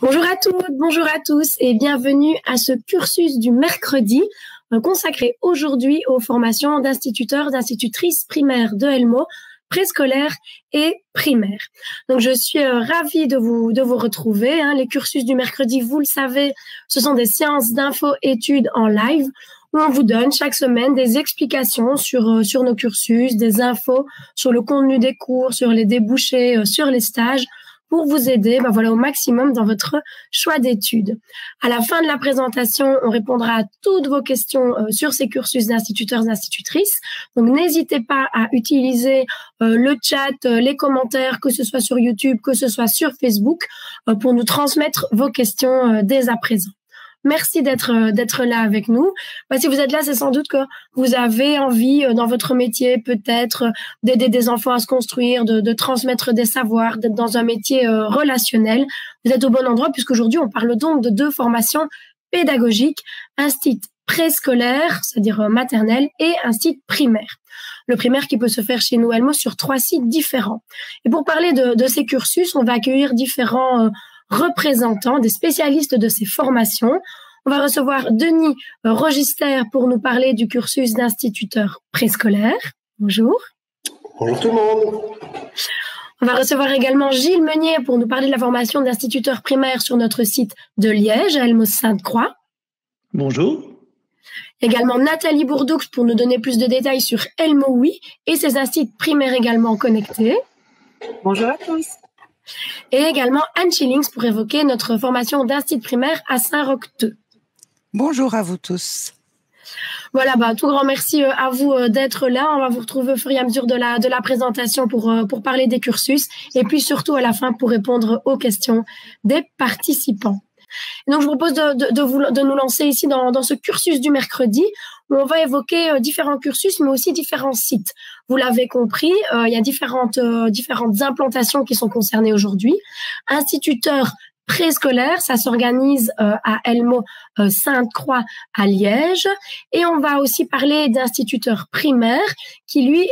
Bonjour à toutes, bonjour à tous et bienvenue à ce cursus du mercredi consacré aujourd'hui aux formations d'instituteurs, d'institutrices primaires de Elmo, préscolaires et primaires. Donc je suis ravie de vous retrouver. Les cursus du mercredi, vous le savez, ce sont des séances d'info-études en live où on vous donne chaque semaine des explications sur nos cursus, des infos sur le contenu des cours, sur les débouchés, sur les stages, pour vous aider au maximum dans votre choix d'études. À la fin de la présentation, on répondra à toutes vos questions sur ces cursus d'instituteurs et d'institutrices. Donc, n'hésitez pas à utiliser le chat, les commentaires, que ce soit sur YouTube, que ce soit sur Facebook, pour nous transmettre vos questions dès à présent. Merci d'être là avec nous. Si vous êtes là, c'est sans doute que vous avez envie dans votre métier peut-être d'aider des enfants à se construire, de transmettre des savoirs, d'être dans un métier relationnel. Vous êtes au bon endroit puisqu'aujourd'hui, on parle donc de deux formations pédagogiques, institut préscolaire, c'est-à-dire maternelle, et institut primaire. Le primaire qui peut se faire chez nous, Elmo, sur 3 sites différents. Et pour parler de ces cursus, on va accueillir différents représentants, des spécialistes de ces formations. On va recevoir Denis Register pour nous parler du cursus d'instituteur préscolaire. Bonjour. Bonjour tout le monde. On va recevoir également Gilles Meunier pour nous parler de la formation d'instituteur primaire sur notre site de Liège, à Elmo-Sainte-Croix. Bonjour. Également Nathalie Bourdoux pour nous donner plus de détails sur Elmo Oui et ses instituts primaires également connectés. Bonjour à tous. Et également Anne Schillings pour évoquer notre formation d'institut primaire à Saint-Roch-2. Bonjour à vous tous. Voilà, tout grand merci à vous d'être là. On va vous retrouver au fur et à mesure de la présentation pour parler des cursus et puis surtout à la fin pour répondre aux questions des participants. Et donc, je vous propose de nous lancer ici dans ce cursus du mercredi où on va évoquer différents cursus, mais aussi différents sites. Vous l'avez compris, il y a différentes implantations qui sont concernées aujourd'hui. Instituteur préscolaire, ça s'organise à Elmo Sainte-Croix à Liège. Et on va aussi parler d'instituteur primaire qui, lui,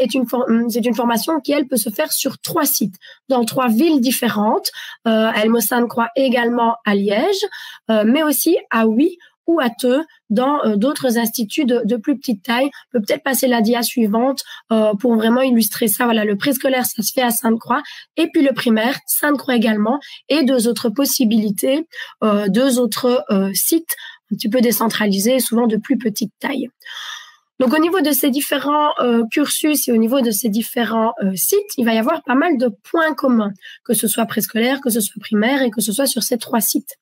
c'est une formation qui, elle, peut se faire sur 3 sites, dans 3 villes différentes, à Elmo Sainte-Croix également à Liège, mais aussi à Huy ou à Theux, dans d'autres instituts de plus petite taille. On peut peut-être passer la dia suivante pour vraiment illustrer ça. Voilà, le préscolaire, ça se fait à Sainte-Croix, et puis le primaire, Sainte-Croix également, et 2 autres possibilités, 2 autres sites un petit peu décentralisés, souvent de plus petite taille. Donc, au niveau de ces différents cursus et au niveau de ces différents sites, il va y avoir pas mal de points communs, que ce soit préscolaire, que ce soit primaire et que ce soit sur ces 3 sites.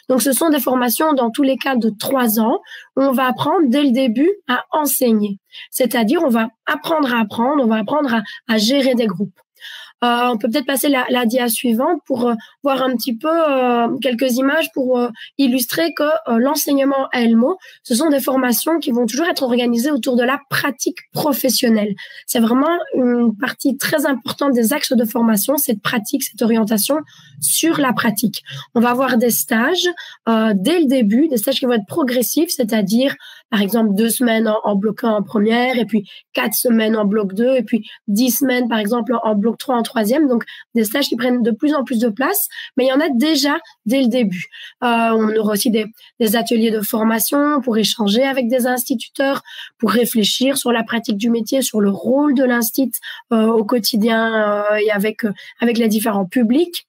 Donc, ce sont des formations dans tous les cas de 3 ans où on va apprendre dès le début à enseigner. C'est-à-dire, on va apprendre à apprendre, on va apprendre à gérer des groupes. On peut peut-être passer la dia suivante pour voir un petit peu quelques images pour illustrer que l'enseignement à Elmo, ce sont des formations qui vont toujours être organisées autour de la pratique professionnelle. C'est vraiment une partie très importante des axes de formation, cette pratique, cette orientation sur la pratique. On va avoir des stages dès le début, des stages qui vont être progressifs, c'est-à-dire par exemple 2 semaines en bloc 1 en première, et puis 4 semaines en bloc 2, et puis 10 semaines par exemple en bloc 3 en troisième. Donc des stages qui prennent de plus en plus de place, mais il y en a déjà dès le début. On aura aussi des ateliers de formation pour échanger avec des instituteurs, pour réfléchir sur la pratique du métier, sur le rôle de l'institut au quotidien et avec les différents publics.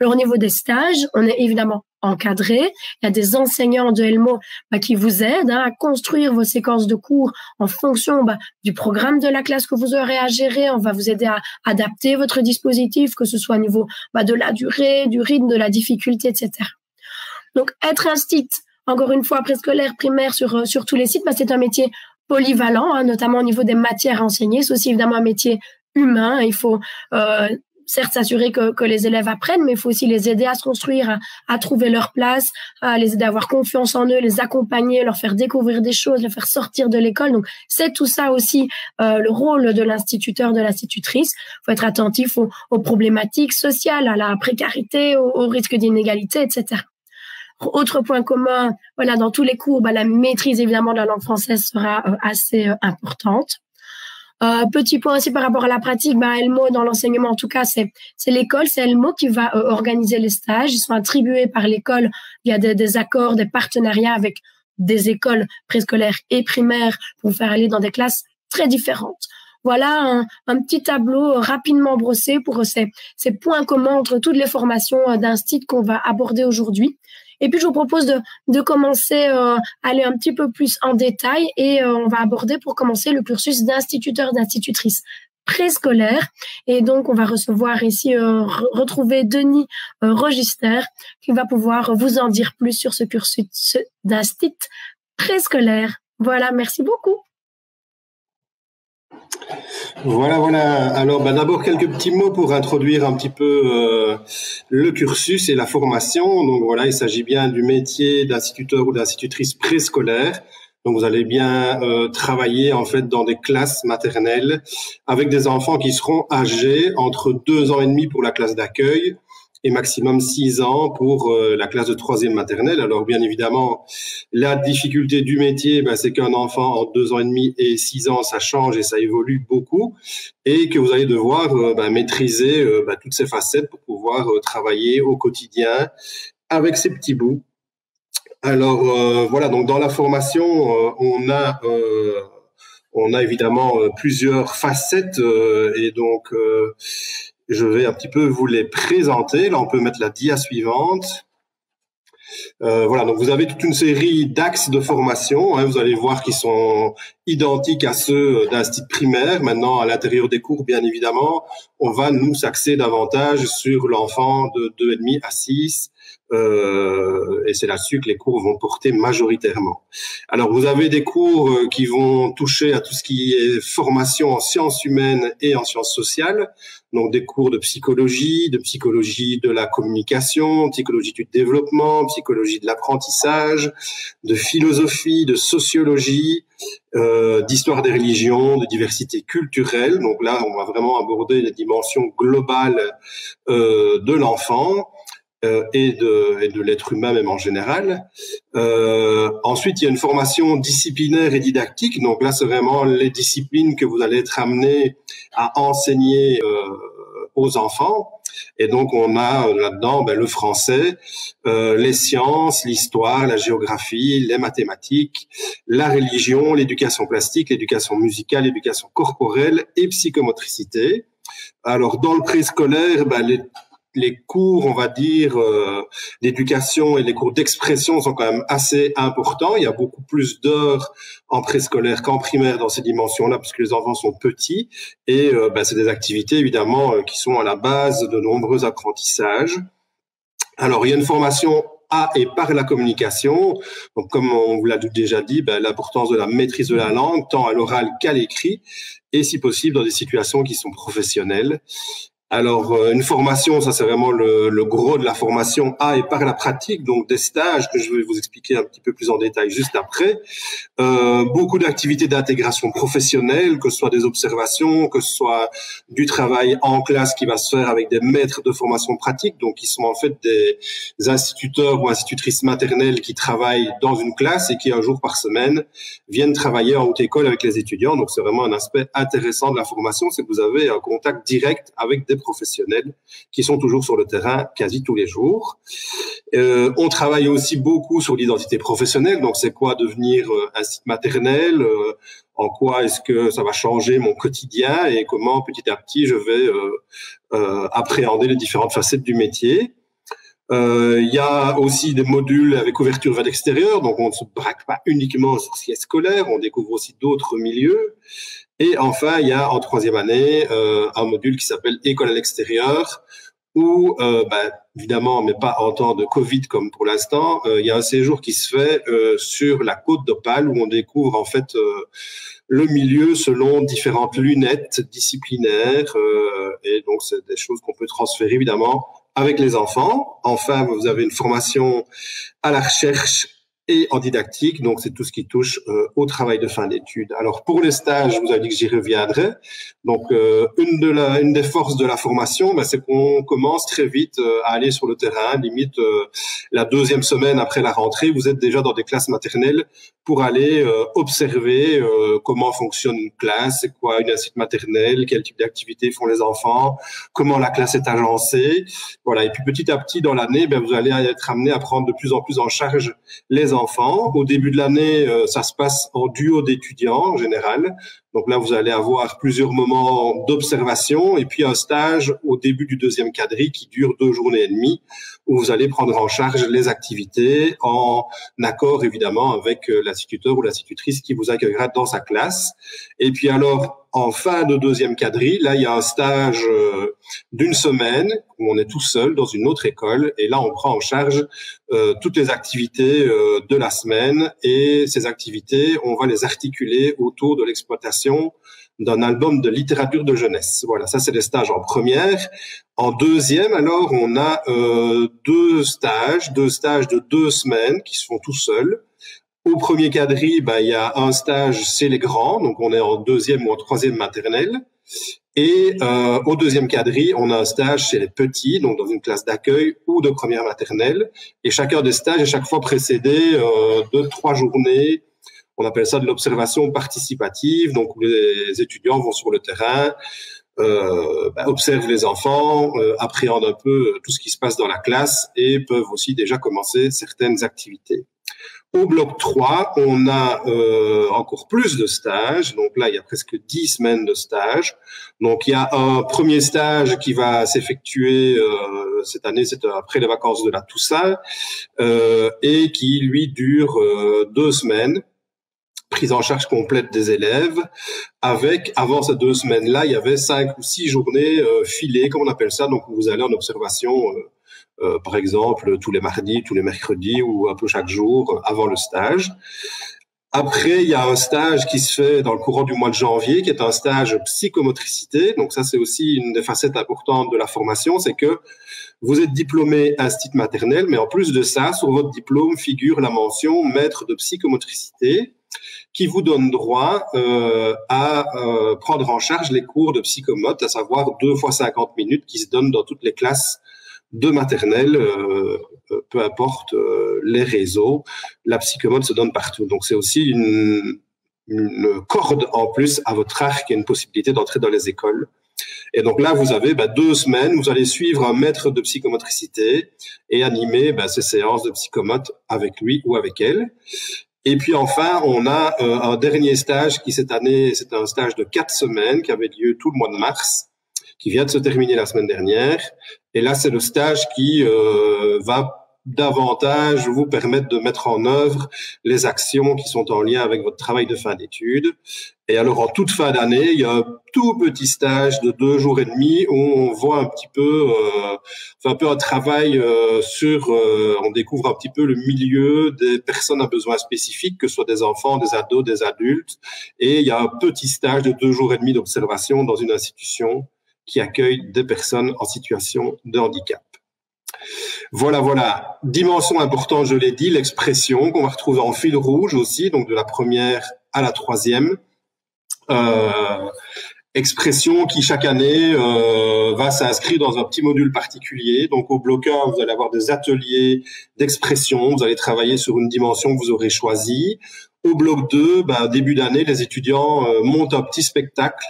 Alors, au niveau des stages, on est évidemment encadré. Il y a des enseignants de Elmo qui vous aident à construire vos séquences de cours en fonction du programme de la classe que vous aurez à gérer. On va vous aider à adapter votre dispositif, que ce soit au niveau de la durée, du rythme, de la difficulté, etc. Donc, être institut, encore une fois, préscolaire, primaire sur tous les sites, c'est un métier polyvalent, notamment au niveau des matières enseignées. C'est aussi évidemment un métier humain. Il faut certes s'assurer que les élèves apprennent, mais il faut aussi les aider à se construire, à trouver leur place, à les aider à avoir confiance en eux, les accompagner, leur faire découvrir des choses, les faire sortir de l'école. Donc, c'est tout ça aussi le rôle de l'instituteur, de l'institutrice. Il faut être attentif aux problématiques sociales, à la précarité, au risque d'inégalité, etc. Autre point commun, dans tous les cours, la maîtrise évidemment de la langue française sera assez importante. Petit point aussi par rapport à la pratique, Elmo dans l'enseignement, en tout cas, c'est l'école, c'est Elmo qui va organiser les stages. Ils sont attribués par l'école. Il y a des accords, des partenariats avec des écoles préscolaires et primaires pour faire aller dans des classes très différentes. Voilà un petit tableau rapidement brossé pour ces points communs entre toutes les formations d'instit qu'on va aborder aujourd'hui. Et puis, je vous propose de commencer à aller un petit peu plus en détail et on va aborder pour commencer le cursus d'instituteur, d'institutrice préscolaire. Et donc, on va recevoir ici, retrouver Denis Register qui va pouvoir vous en dire plus sur ce cursus d'instit préscolaire. Voilà, merci beaucoup. Voilà. Alors, d'abord, quelques petits mots pour introduire un petit peu le cursus et la formation. Donc, voilà, il s'agit bien du métier d'instituteur ou d'institutrice préscolaire. Donc, vous allez bien travailler, en fait, dans des classes maternelles avec des enfants qui seront âgés entre 2 ans et demi pour la classe d'accueil et maximum 6 ans pour la classe de 3e maternelle. Alors, bien évidemment, la difficulté du métier, c'est qu'un enfant entre 2 ans et demi et 6 ans, ça change et ça évolue beaucoup, et que vous allez devoir maîtriser toutes ces facettes pour pouvoir travailler au quotidien avec ces petits bouts. Alors, voilà, donc dans la formation, on a évidemment plusieurs facettes et donc je vais un petit peu vous les présenter. Là, on peut mettre la dia suivante. Voilà, donc vous avez toute une série d'axes de formation. Vous allez voir qu'ils sont identiques à ceux d'instit primaire. Maintenant, à l'intérieur des cours, bien évidemment, on va nous s'axer davantage sur l'enfant de 2,5 à 6. Et c'est là-dessus que les cours vont porter majoritairement. Alors, vous avez des cours qui vont toucher à tout ce qui est formation en sciences humaines et en sciences sociales. Donc, des cours de psychologie de la communication, psychologie du développement, psychologie de l'apprentissage, de philosophie, de sociologie, d'histoire des religions, de diversité culturelle. Donc là, on va vraiment aborder les dimensions globales de l'enfant. Et de l'être humain même en général. Ensuite, il y a une formation disciplinaire et didactique. Donc là, c'est vraiment les disciplines que vous allez être amenés à enseigner aux enfants. Et donc, on a là-dedans le français, les sciences, l'histoire, la géographie, les mathématiques, la religion, l'éducation plastique, l'éducation musicale, l'éducation corporelle et psychomotricité. Alors, dans le préscolaire, les cours, on va dire, d'éducation et les cours d'expression sont quand même assez importants. Il y a beaucoup plus d'heures en préscolaire qu'en primaire dans ces dimensions-là, parce que les enfants sont petits. Et c'est des activités, évidemment, qui sont à la base de nombreux apprentissages. Alors, il y a une formation à et par la communication. Donc, comme on vous l'a déjà dit, l'importance de la maîtrise de la langue, tant à l'oral qu'à l'écrit, et si possible dans des situations qui sont professionnelles. Alors, une formation, ça c'est vraiment le gros de la formation à et par la pratique, donc des stages que je vais vous expliquer un petit peu plus en détail juste après. Beaucoup d'activités d'intégration professionnelle, que ce soit des observations, que ce soit du travail en classe qui va se faire avec des maîtres de formation pratique, donc qui sont en fait des instituteurs ou institutrices maternelles qui travaillent dans une classe et qui un jour par semaine viennent travailler en haute école avec les étudiants. Donc c'est vraiment un aspect intéressant de la formation, c'est que vous avez un contact direct avec des professionnels qui sont toujours sur le terrain quasi tous les jours. On travaille aussi beaucoup sur l'identité professionnelle, donc c'est quoi devenir un site maternel, en quoi est-ce que ça va changer mon quotidien et comment petit à petit je vais appréhender les différentes facettes du métier. Il y a aussi des modules avec ouverture vers l'extérieur, donc on ne se braque pas uniquement sur ce qui est scolaire, on découvre aussi d'autres milieux. Et enfin, il y a en 3e année un module qui s'appelle École à l'extérieur, où, évidemment, mais pas en temps de Covid comme pour l'instant, il y a un séjour qui se fait sur la côte d'Opale, où on découvre en fait le milieu selon différentes lunettes disciplinaires, et donc c'est des choses qu'on peut transférer évidemment avec les enfants. Enfin, vous avez une formation à la recherche et en didactique, donc c'est tout ce qui touche au travail de fin d'études. Alors pour les stages, vous avez dit que j'y reviendrai. Donc une des forces de la formation, c'est qu'on commence très vite à aller sur le terrain. Limite la deuxième semaine après la rentrée, vous êtes déjà dans des classes maternelles pour aller observer comment fonctionne une classe, c'est quoi une institut maternelle, quel type d'activités font les enfants, comment la classe est agencée. Voilà. Et puis petit à petit dans l'année, vous allez être amené à prendre de plus en plus en charge les enfants. Au début de l'année, ça se passe en duo d'étudiants en général. Donc là, vous allez avoir plusieurs moments d'observation et puis un stage au début du deuxième quadri qui dure 2 journées et demie où vous allez prendre en charge les activités en accord évidemment avec l'instituteur ou l'institutrice qui vous accueillera dans sa classe. Et puis alors, en fin de deuxième quadri, là, il y a un stage d'une semaine où on est tout seul dans une autre école et là, on prend en charge toutes les activités de la semaine et ces activités, on va les articuler autour de l'exploitation d'un album de littérature de jeunesse. Voilà, ça c'est les stages en première. En deuxième, alors, on a deux stages de 2 semaines qui se font tout seuls. Au premier quadri, il y a un stage, c'est les grands, donc on est en deuxième ou en troisième maternelle. Et au deuxième quadri, on a un stage chez les petits, donc dans une classe d'accueil ou de première maternelle. Et chacun des stages est chaque fois précédé de 3 journées. On appelle ça de l'observation participative, donc où les étudiants vont sur le terrain, observent les enfants, appréhendent un peu tout ce qui se passe dans la classe et peuvent aussi déjà commencer certaines activités. Au bloc 3, on a encore plus de stages. Donc là, il y a presque 10 semaines de stage. Donc il y a un premier stage qui va s'effectuer cette année, c'est après les vacances de la Toussaint, et qui, lui, dure 2 semaines. Prise en charge complète des élèves, avec, avant ces 2 semaines-là, il y avait 5 ou 6 journées filées, comme on appelle ça, donc vous allez en observation, par exemple, tous les mardis, tous les mercredis, ou un peu chaque jour, avant le stage. Après, il y a un stage qui se fait dans le courant du mois de janvier, qui est un stage psychomotricité, donc ça c'est aussi une des facettes importantes de la formation, c'est que vous êtes diplômé institut maternel, mais en plus de ça, sur votre diplôme figure la mention maître de psychomotricité, qui vous donne droit à prendre en charge les cours de psychomote, à savoir 2 fois 50 minutes qui se donnent dans toutes les classes de maternelle, peu importe les réseaux. La psychomote se donne partout. Donc c'est aussi une corde en plus à votre arc et une possibilité d'entrer dans les écoles. Et donc là, vous avez 2 semaines, vous allez suivre un maître de psychomotricité et animer ces séances de psychomote avec lui ou avec elle. Et puis enfin, on a un dernier stage qui cette année, c'est un stage de 4 semaines qui avait lieu tout le mois de mars, qui vient de se terminer la semaine dernière. Et là, c'est le stage qui va davantage vous permettre de mettre en œuvre les actions qui sont en lien avec votre travail de fin d'études. Et alors, en toute fin d'année, il y a un tout petit stage de 2 jours et demi où on voit un petit peu, fait un peu un travail on découvre un petit peu le milieu des personnes à besoins spécifiques, que ce soit des enfants, des ados, des adultes. Et il y a un petit stage de 2 jours et demi d'observation dans une institution qui accueille des personnes en situation de handicap. Voilà. Dimension importante, je l'ai dit, l'expression qu'on va retrouver en fil rouge aussi, donc de la première à la troisième. Expression qui chaque année va s'inscrire dans un petit module particulier. Donc au bloc 1, vous allez avoir des ateliers d'expression, vous allez travailler sur une dimension que vous aurez choisie. Au bloc 2, début d'année, les étudiants montent un petit spectacle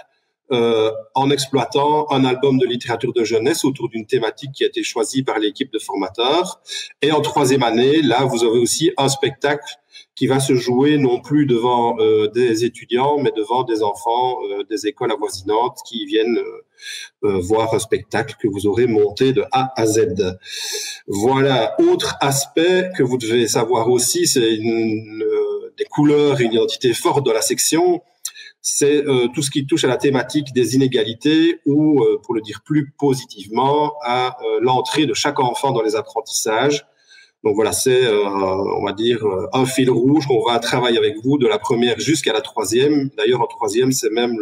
en exploitant un album de littérature de jeunesse autour d'une thématique qui a été choisie par l'équipe de formateurs. Et en troisième année, là, vous avez aussi un spectacle qui va se jouer non plus devant des étudiants, mais devant des enfants des écoles avoisinantes qui viennent voir un spectacle que vous aurez monté de A à Z. Voilà. Autre aspect que vous devez savoir aussi, c'est des couleurs et une identité forte de la section. C'est tout ce qui touche à la thématique des inégalités ou, pour le dire plus positivement, à l'entrée de chaque enfant dans les apprentissages. Donc voilà, c'est, on va dire, un fil rouge qu'on va travailler avec vous de la première jusqu'à la troisième. D'ailleurs, en troisième, c'est même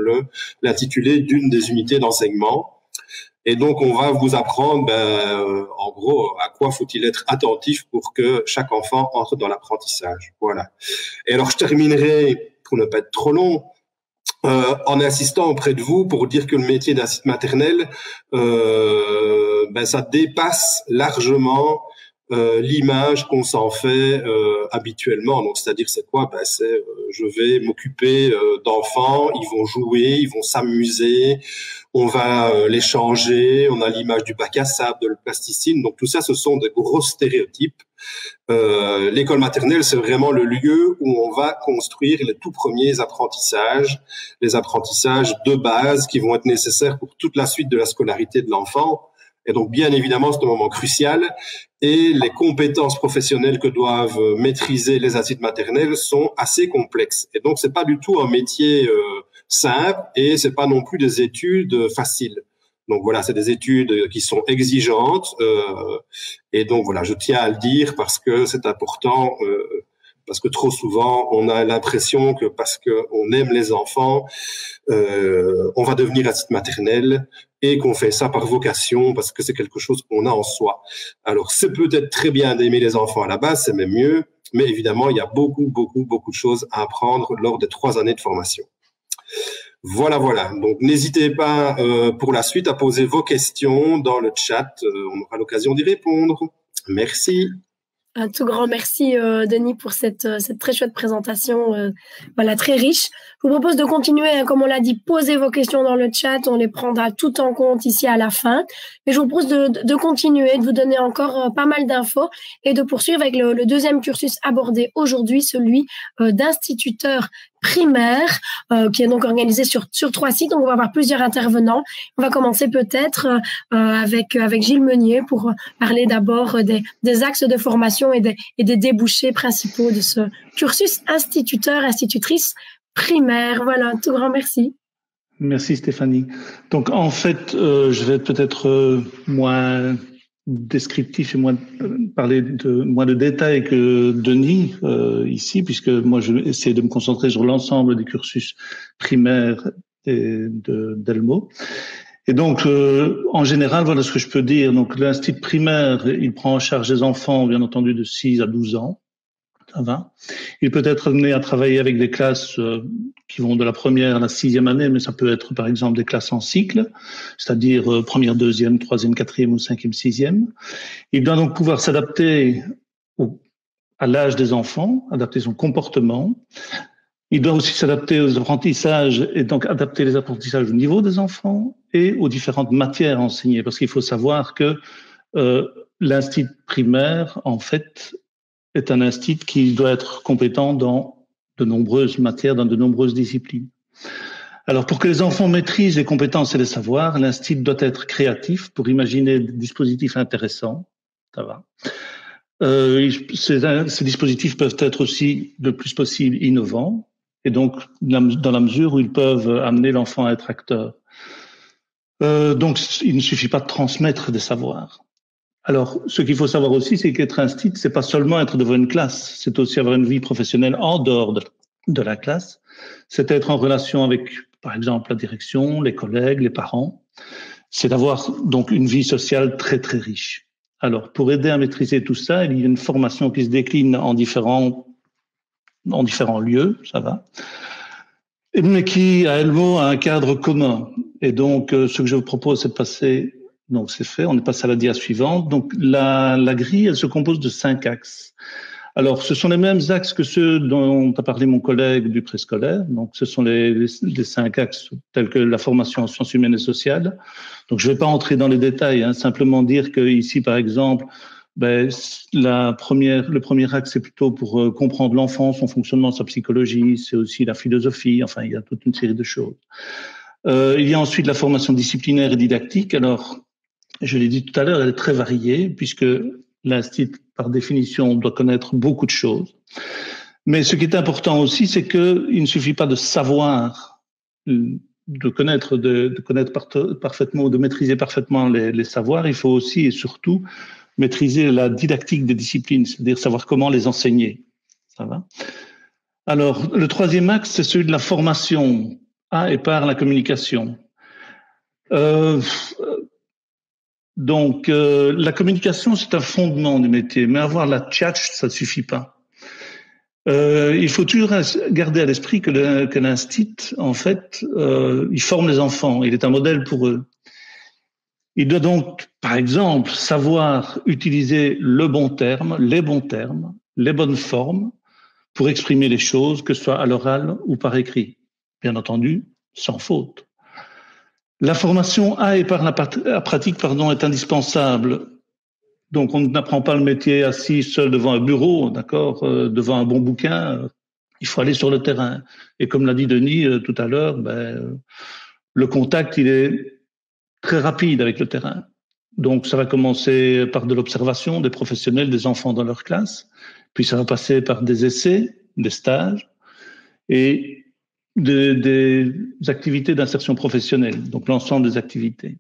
l'intitulé d'une des unités d'enseignement. Et donc, on va vous apprendre, en gros, à quoi faut-il être attentif pour que chaque enfant entre dans l'apprentissage. Voilà. Et alors, je terminerai, pour ne pas être trop long, en insistant auprès de vous pour dire que le métier d'assistante maternelle, ça dépasse largement l'image qu'on s'en fait habituellement. Donc, c'est-à-dire, c'est quoi? Je vais m'occuper d'enfants, ils vont jouer, ils vont s'amuser, on va les changer, on a l'image du bac à sable, de la plasticine. Donc, tout ça, ce sont des gros stéréotypes. L'école maternelle, c'est vraiment le lieu où on va construire les tout premiers apprentissages, les apprentissages de base qui vont être nécessaires pour toute la suite de la scolarité de l'enfant. Et donc, bien évidemment, c'est un moment crucial. Et les compétences professionnelles que doivent maîtriser les assistantes maternelles sont assez complexes. Et donc, c'est pas du tout un métier simple et c'est pas non plus des études faciles. Donc voilà, c'est des études qui sont exigeantes. Et donc voilà, je tiens à le dire parce que c'est important. Parce que trop souvent, on a l'impression que parce qu'on aime les enfants, on va devenir assistante maternelle et qu'on fait ça par vocation parce que c'est quelque chose qu'on a en soi. Alors, c'est peut-être très bien d'aimer les enfants à la base, c'est même mieux, mais évidemment, il y a beaucoup de choses à apprendre lors des 3 années de formation. Voilà. Donc, n'hésitez pas pour la suite à poser vos questions dans le chat. On aura l'occasion d'y répondre. Merci. Un tout grand merci, Denis, pour cette très chouette présentation, très riche. Je vous propose de continuer, comme on l'a dit, posez vos questions dans le chat, on les prendra tout en compte ici à la fin. Mais je vous propose de continuer, de vous donner encore pas mal d'infos et de poursuivre avec le deuxième cursus abordé aujourd'hui, celui d'instituteur primaire, qui est donc organisé sur 3 sites. Donc, on va avoir plusieurs intervenants. On va commencer peut-être avec Gilles Meunier pour parler d'abord des axes de formation et des débouchés principaux de ce cursus institutrice primaire. Voilà, un tout grand merci. Merci Stéphanie. Donc en fait, je vais peut-être moins descriptif et moins parler de moins de détails que Denis ici, puisque moi je vais essayer de me concentrer sur l'ensemble des cursus primaires d'Elmo. Et donc, en général, voilà ce que je peux dire. Donc, l'institut primaire, il prend en charge les enfants, bien entendu, de 6 à 12 ans. Ça va. Il peut être amené à travailler avec des classes qui vont de la première à la 6e année, mais ça peut être, par exemple, des classes en cycle, c'est-à-dire première, deuxième, troisième, quatrième ou 5e, 6e. Il doit donc pouvoir s'adapter à l'âge des enfants, adapter son comportement. Il doit aussi s'adapter aux apprentissages et donc adapter les apprentissages au niveau des enfants et aux différentes matières enseignées. Parce qu'il faut savoir que l'institut primaire, en fait, est un institut qui doit être compétent dans de nombreuses matières, dans de nombreuses disciplines. Alors, pour que les enfants maîtrisent les compétences et les savoirs, l'institut doit être créatif pour imaginer des dispositifs intéressants. Ça va. Ces dispositifs peuvent être aussi le plus possible innovants. Et donc, dans la mesure où ils peuvent amener l'enfant à être acteur. Donc, il ne suffit pas de transmettre des savoirs. Alors, ce qu'il faut savoir aussi, c'est qu'être institut, c'est pas seulement être devant une classe, c'est aussi avoir une vie professionnelle en dehors de la classe. C'est être en relation avec, par exemple, la direction, les collègues, les parents. C'est d'avoir donc une vie sociale très, très riche. Alors, pour aider à maîtriser tout ça, il y a une formation qui se décline en différents lieux, ça va, mais qui, à Elmo, a un cadre commun. Et donc, ce que je vous propose, c'est de passer, donc c'est fait, on est passé à la dia suivante. Donc, la grille, elle se compose de 5 axes. Alors, ce sont les mêmes axes que ceux dont a parlé mon collègue du préscolaire. Donc, ce sont les 5 axes tels que la formation en sciences humaines et sociales. Donc, je ne vais pas entrer dans les détails, simplement dire que ici, par exemple, le premier axe, c'est plutôt pour comprendre l'enfant, son fonctionnement, sa psychologie, c'est aussi la philosophie, enfin, il y a toute une série de choses. Il y a ensuite la formation disciplinaire et didactique. Alors, je l'ai dit tout à l'heure, elle est très variée, puisque l'institut, par définition, doit connaître beaucoup de choses. Mais ce qui est important aussi, c'est qu'il ne suffit pas de savoir, de connaître parfaitement, de maîtriser parfaitement les savoirs. Il faut aussi et surtout maîtriser la didactique des disciplines, c'est-à-dire savoir comment les enseigner. Ça va? Alors, le troisième axe, c'est celui de la formation à et par la communication. Donc, la communication, c'est un fondement du métier, mais avoir la tchatch, ça ne suffit pas. Il faut toujours garder à l'esprit que l'instit, en fait, il forme les enfants, il est un modèle pour eux. Il doit donc, par exemple, savoir utiliser le bon terme, les bons termes, les bonnes formes pour exprimer les choses, que ce soit à l'oral ou par écrit. Bien entendu, sans faute. La formation à et par la pratique, est indispensable. Donc, on n'apprend pas le métier assis seul devant un bureau, d'accord, devant un bon bouquin. Il faut aller sur le terrain. Et comme l'a dit Denis tout à l'heure, le contact, il est très rapide avec le terrain. Donc, ça va commencer par de l'observation des professionnels, des enfants dans leur classe. Puis, ça va passer par des essais, des stages et des activités d'insertion professionnelle. Donc, l'ensemble des activités.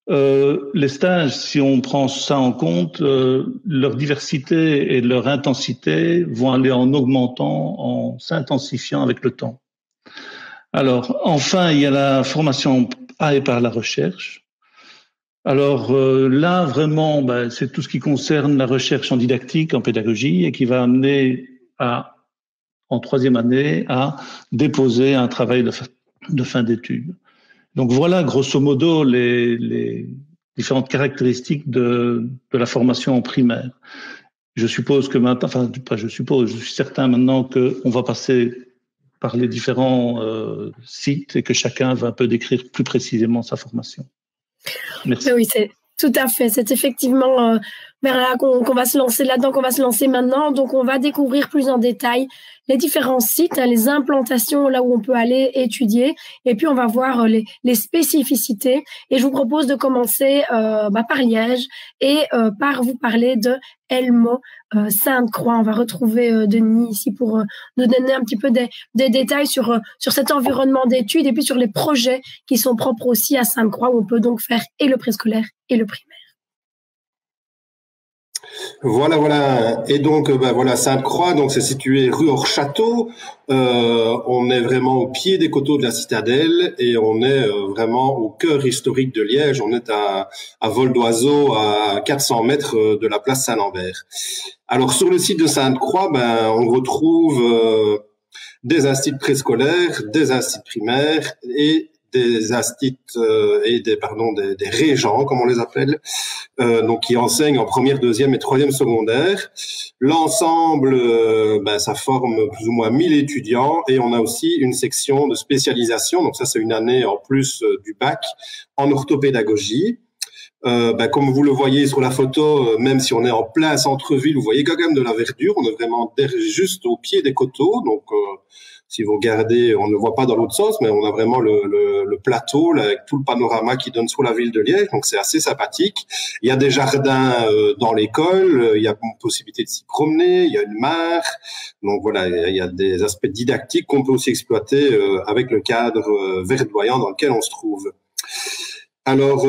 Les stages, si on prend ça en compte, leur diversité et leur intensité vont aller en augmentant, en s'intensifiant avec le temps. Alors, enfin, il y a la formation à et par la recherche. Alors là, vraiment, c'est tout ce qui concerne la recherche en didactique, en pédagogie, et qui va amener en troisième année, à déposer un travail de fin d'études. Donc voilà, grosso modo, les différentes caractéristiques de la formation en primaire. Je suppose que maintenant, enfin, pas je suppose, je suis certain maintenant qu'on va passer par les différents sites et que chacun va un peu décrire plus précisément sa formation. Merci. Oui, c'est tout à fait. C'est effectivement vers là qu'on va se lancer là-dedans, qu'on va se lancer maintenant. Donc, on va découvrir plus en détail les différents sites, les implantations là où on peut aller étudier. Et puis, on va voir les spécificités. Et je vous propose de commencer par Liège et par vous parler de Elmo Sainte-Croix. On va retrouver Denis ici pour nous donner un petit peu des détails sur cet environnement d'études et puis sur les projets qui sont propres aussi à Sainte-Croix où on peut donc faire et le préscolaire et le primaire. Voilà. Et donc, voilà, Sainte-Croix, donc c'est situé rue Hors-Château. On est vraiment au pied des coteaux de la citadelle et on est vraiment au cœur historique de Liège. On est à vol d'oiseau à 400 mètres de la place Saint-Lambert. Alors, sur le site de Sainte-Croix, on retrouve des instituts préscolaires, des instituts primaires et des instituts et des régents, comme on les appelle, donc qui enseignent en première, deuxième et troisième secondaire. L'ensemble, ça forme plus ou moins 1000 étudiants et on a aussi une section de spécialisation. Donc ça, c'est une année en plus du bac en orthopédagogie. Comme vous le voyez sur la photo, même si on est en plein centre-ville, vous voyez quand même de la verdure. On est vraiment juste au pied des coteaux. Donc, si vous regardez, on ne voit pas dans l'autre sens, mais on a vraiment le plateau là, avec tout le panorama qui donne sur la ville de Liège. Donc, c'est assez sympathique. Il y a des jardins dans l'école. Il y a une possibilité de s'y promener. Il y a une mare. Donc, voilà, il y a des aspects didactiques qu'on peut aussi exploiter avec le cadre verdoyant dans lequel on se trouve. Alors,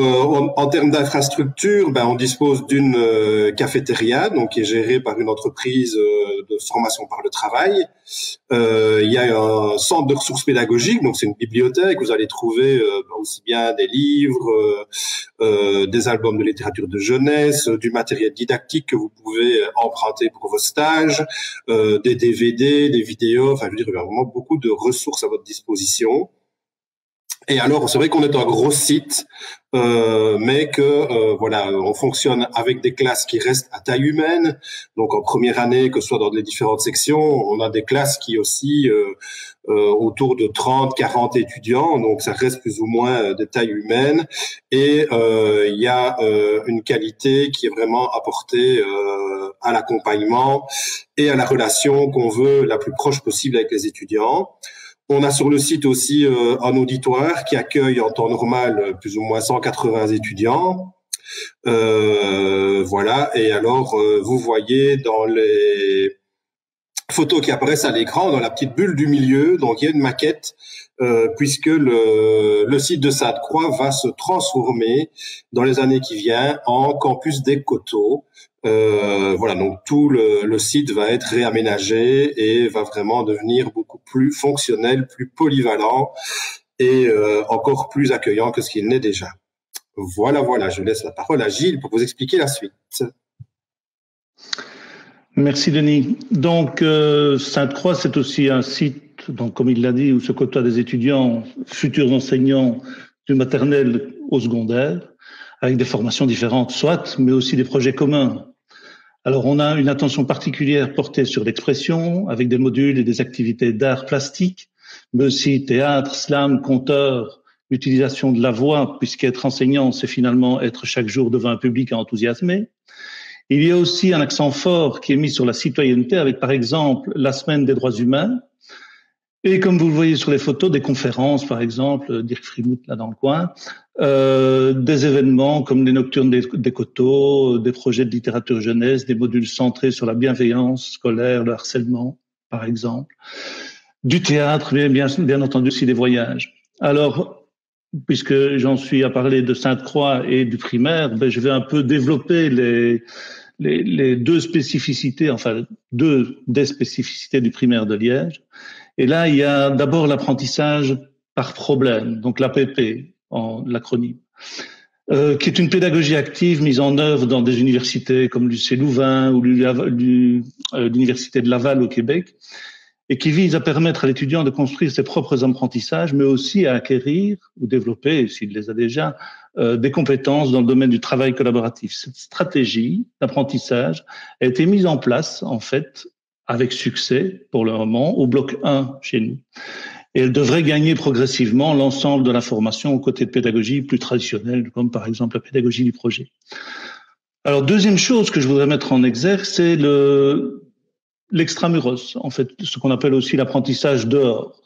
en termes d'infrastructure, on dispose d'une cafétéria, donc qui est gérée par une entreprise de formation par le travail. Il y a un centre de ressources pédagogiques, donc c'est une bibliothèque. Vous allez trouver aussi bien des livres, des albums de littérature de jeunesse, du matériel didactique que vous pouvez emprunter pour vos stages, des DVD, des vidéos. Enfin, je veux dire, il y a vraiment beaucoup de ressources à votre disposition. Et alors, c'est vrai qu'on est un gros site, mais que on fonctionne avec des classes qui restent à taille humaine. Donc, en première année, que ce soit dans les différentes sections, on a des classes qui aussi autour de 30, 40 étudiants. Donc, ça reste plus ou moins de taille humaine. Et il y a une qualité qui est vraiment apportée à l'accompagnement et à la relation qu'on veut la plus proche possible avec les étudiants. On a sur le site aussi un auditoire qui accueille en temps normal plus ou moins 180 étudiants. Et alors vous voyez dans les photos qui apparaissent à l'écran, dans la petite bulle du milieu, donc il y a une maquette puisque le site de Sainte-Croix va se transformer dans les années qui viennent en campus des coteaux. Donc tout le site va être réaménagé et va vraiment devenir beaucoup plus fonctionnel, plus polyvalent et encore plus accueillant que ce qu'il n'est déjà. Voilà, je laisse la parole à Gilles pour vous expliquer la suite. Merci Denis. Donc Sainte-Croix, c'est aussi un site, donc comme il l'a dit, où se côtoient des étudiants, futurs enseignants du maternel au secondaire, avec des formations différentes, soit, mais aussi des projets communs. Alors on a une attention particulière portée sur l'expression, avec des modules et des activités d'art plastique, mais aussi théâtre, slam, conteur, l'utilisation de la voix, puisqu'être enseignant, c'est finalement être chaque jour devant un public enthousiasmé. Il y a aussi un accent fort qui est mis sur la citoyenneté avec, par exemple, la Semaine des droits humains. Et comme vous le voyez sur les photos, des conférences, par exemple, Dirk Friemuth, là dans le coin, des événements comme les Nocturnes des Coteaux, des projets de littérature jeunesse, des modules centrés sur la bienveillance scolaire, le harcèlement, par exemple. Du théâtre, bien entendu, aussi des voyages. Alors, puisque j'en suis à parler de Sainte-Croix et du primaire, je vais un peu développer les deux spécificités, enfin deux des spécificités du primaire de Liège. Et là, il y a d'abord l'apprentissage par problème, donc l'APP en l'acronyme, qui est une pédagogie active mise en œuvre dans des universités comme l'UC Louvain ou l'Université de Laval au Québec, et qui vise à permettre à l'étudiant de construire ses propres apprentissages, mais aussi à acquérir ou développer, s'il les a déjà, des compétences dans le domaine du travail collaboratif. Cette stratégie d'apprentissage a été mise en place, en fait, avec succès pour le moment, au bloc 1 chez nous. Et elle devrait gagner progressivement l'ensemble de la formation aux côtés de pédagogie plus traditionnelle, comme par exemple la pédagogie du projet. Alors, deuxième chose que je voudrais mettre en exergue, c'est l'extramuros, en fait, ce qu'on appelle aussi l'apprentissage dehors.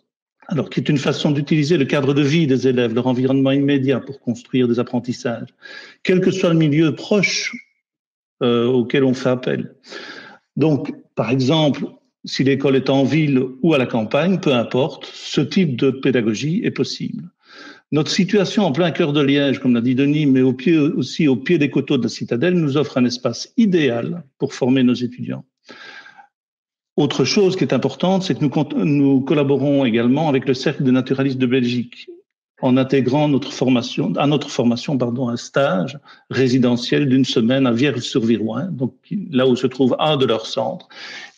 Alors, qui est une façon d'utiliser le cadre de vie des élèves, leur environnement immédiat pour construire des apprentissages, quel que soit le milieu proche auquel on fait appel. Donc, par exemple, si l'école est en ville ou à la campagne, peu importe, ce type de pédagogie est possible. Notre situation en plein cœur de Liège, comme l'a dit Denis, mais au pied des coteaux de la citadelle, nous offre un espace idéal pour former nos étudiants. Autre chose qui est importante, c'est que nous collaborons également avec le Cercle des naturalistes de Belgique en intégrant à notre formation, un stage résidentiel d'une semaine à Vierves-sur-Virouin, donc là où se trouve un de leurs centres.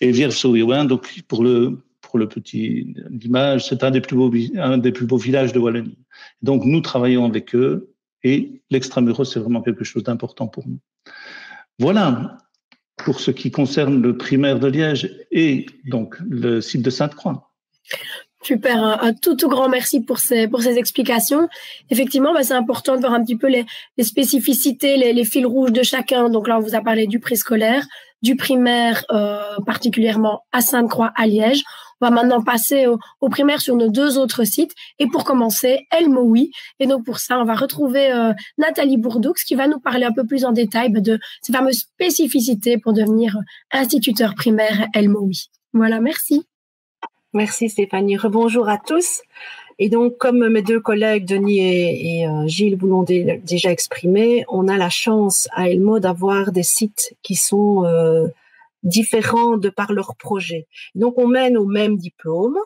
Et Vierves-sur-Virouin, donc pour le petit image, c'est un des plus beaux villages de Wallonie. Donc nous travaillons avec eux et l'extramuros, c'est vraiment quelque chose d'important pour nous. Voilà pour ce qui concerne le primaire de Liège et donc le site de Sainte-Croix. Super, un tout grand merci pour ces explications. Effectivement, c'est important de voir un petit peu les spécificités, les fils rouges de chacun. Donc là, on vous a parlé du préscolaire, du primaire, particulièrement à Sainte-Croix, à Liège. On va maintenant passer au primaire sur nos deux autres sites. Et pour commencer, El Moui. Et donc pour ça, on va retrouver Nathalie Bourdoux qui va nous parler un peu plus en détail de ces fameuses spécificités pour devenir instituteur primaire El Moui. Voilà, merci. Merci Stéphanie. Rebonjour à tous. Et donc, comme mes deux collègues Denis et Gilles vous l'ont déjà exprimé, on a la chance à Elmo d'avoir des sites qui sont différents de par leur projet. Donc, on mène au même diplôme.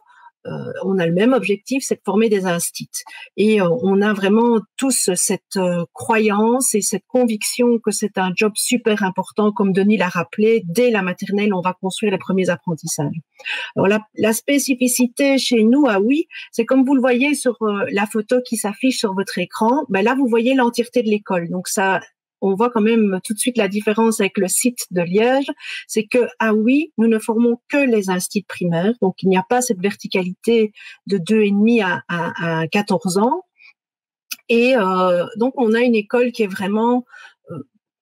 On a le même objectif, c'est de former des instits. Et on a vraiment tous cette croyance et cette conviction que c'est un job super important, comme Denis l'a rappelé, dès la maternelle, on va construire les premiers apprentissages. Alors la spécificité chez nous, oui, c'est comme vous le voyez sur la photo qui s'affiche sur votre écran, là vous voyez l'entièreté de l'école. Donc ça, on voit quand même tout de suite la différence avec le site de Liège, c'est que, oui, nous ne formons que les instits primaires, donc il n'y a pas cette verticalité de 2,5 à 14 ans. Et donc, on a une école qui est vraiment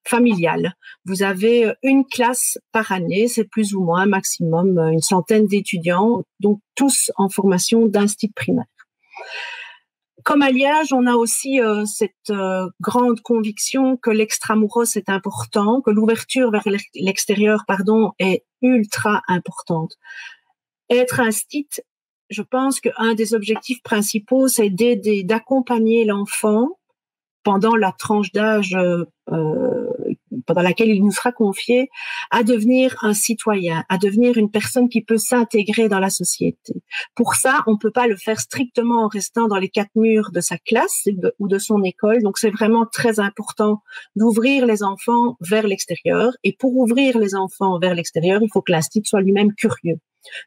familiale. Vous avez une classe par année, c'est plus ou moins maximum une centaine d'étudiants, donc tous en formation d'instit primaire. Comme à Liège, on a aussi cette grande conviction que l'extramuros est important, que l'ouverture vers l'extérieur, est ultra importante. Être instit, je pense qu'un des objectifs principaux, c'est d'accompagner l'enfant pendant la tranche d'âge pendant laquelle il nous sera confié, à devenir un citoyen, à devenir une personne qui peut s'intégrer dans la société. Pour ça, on peut pas le faire strictement en restant dans les quatre murs de sa classe ou de son école. Donc, c'est vraiment très important d'ouvrir les enfants vers l'extérieur. Et pour ouvrir les enfants vers l'extérieur, il faut que l'institut soit lui-même curieux.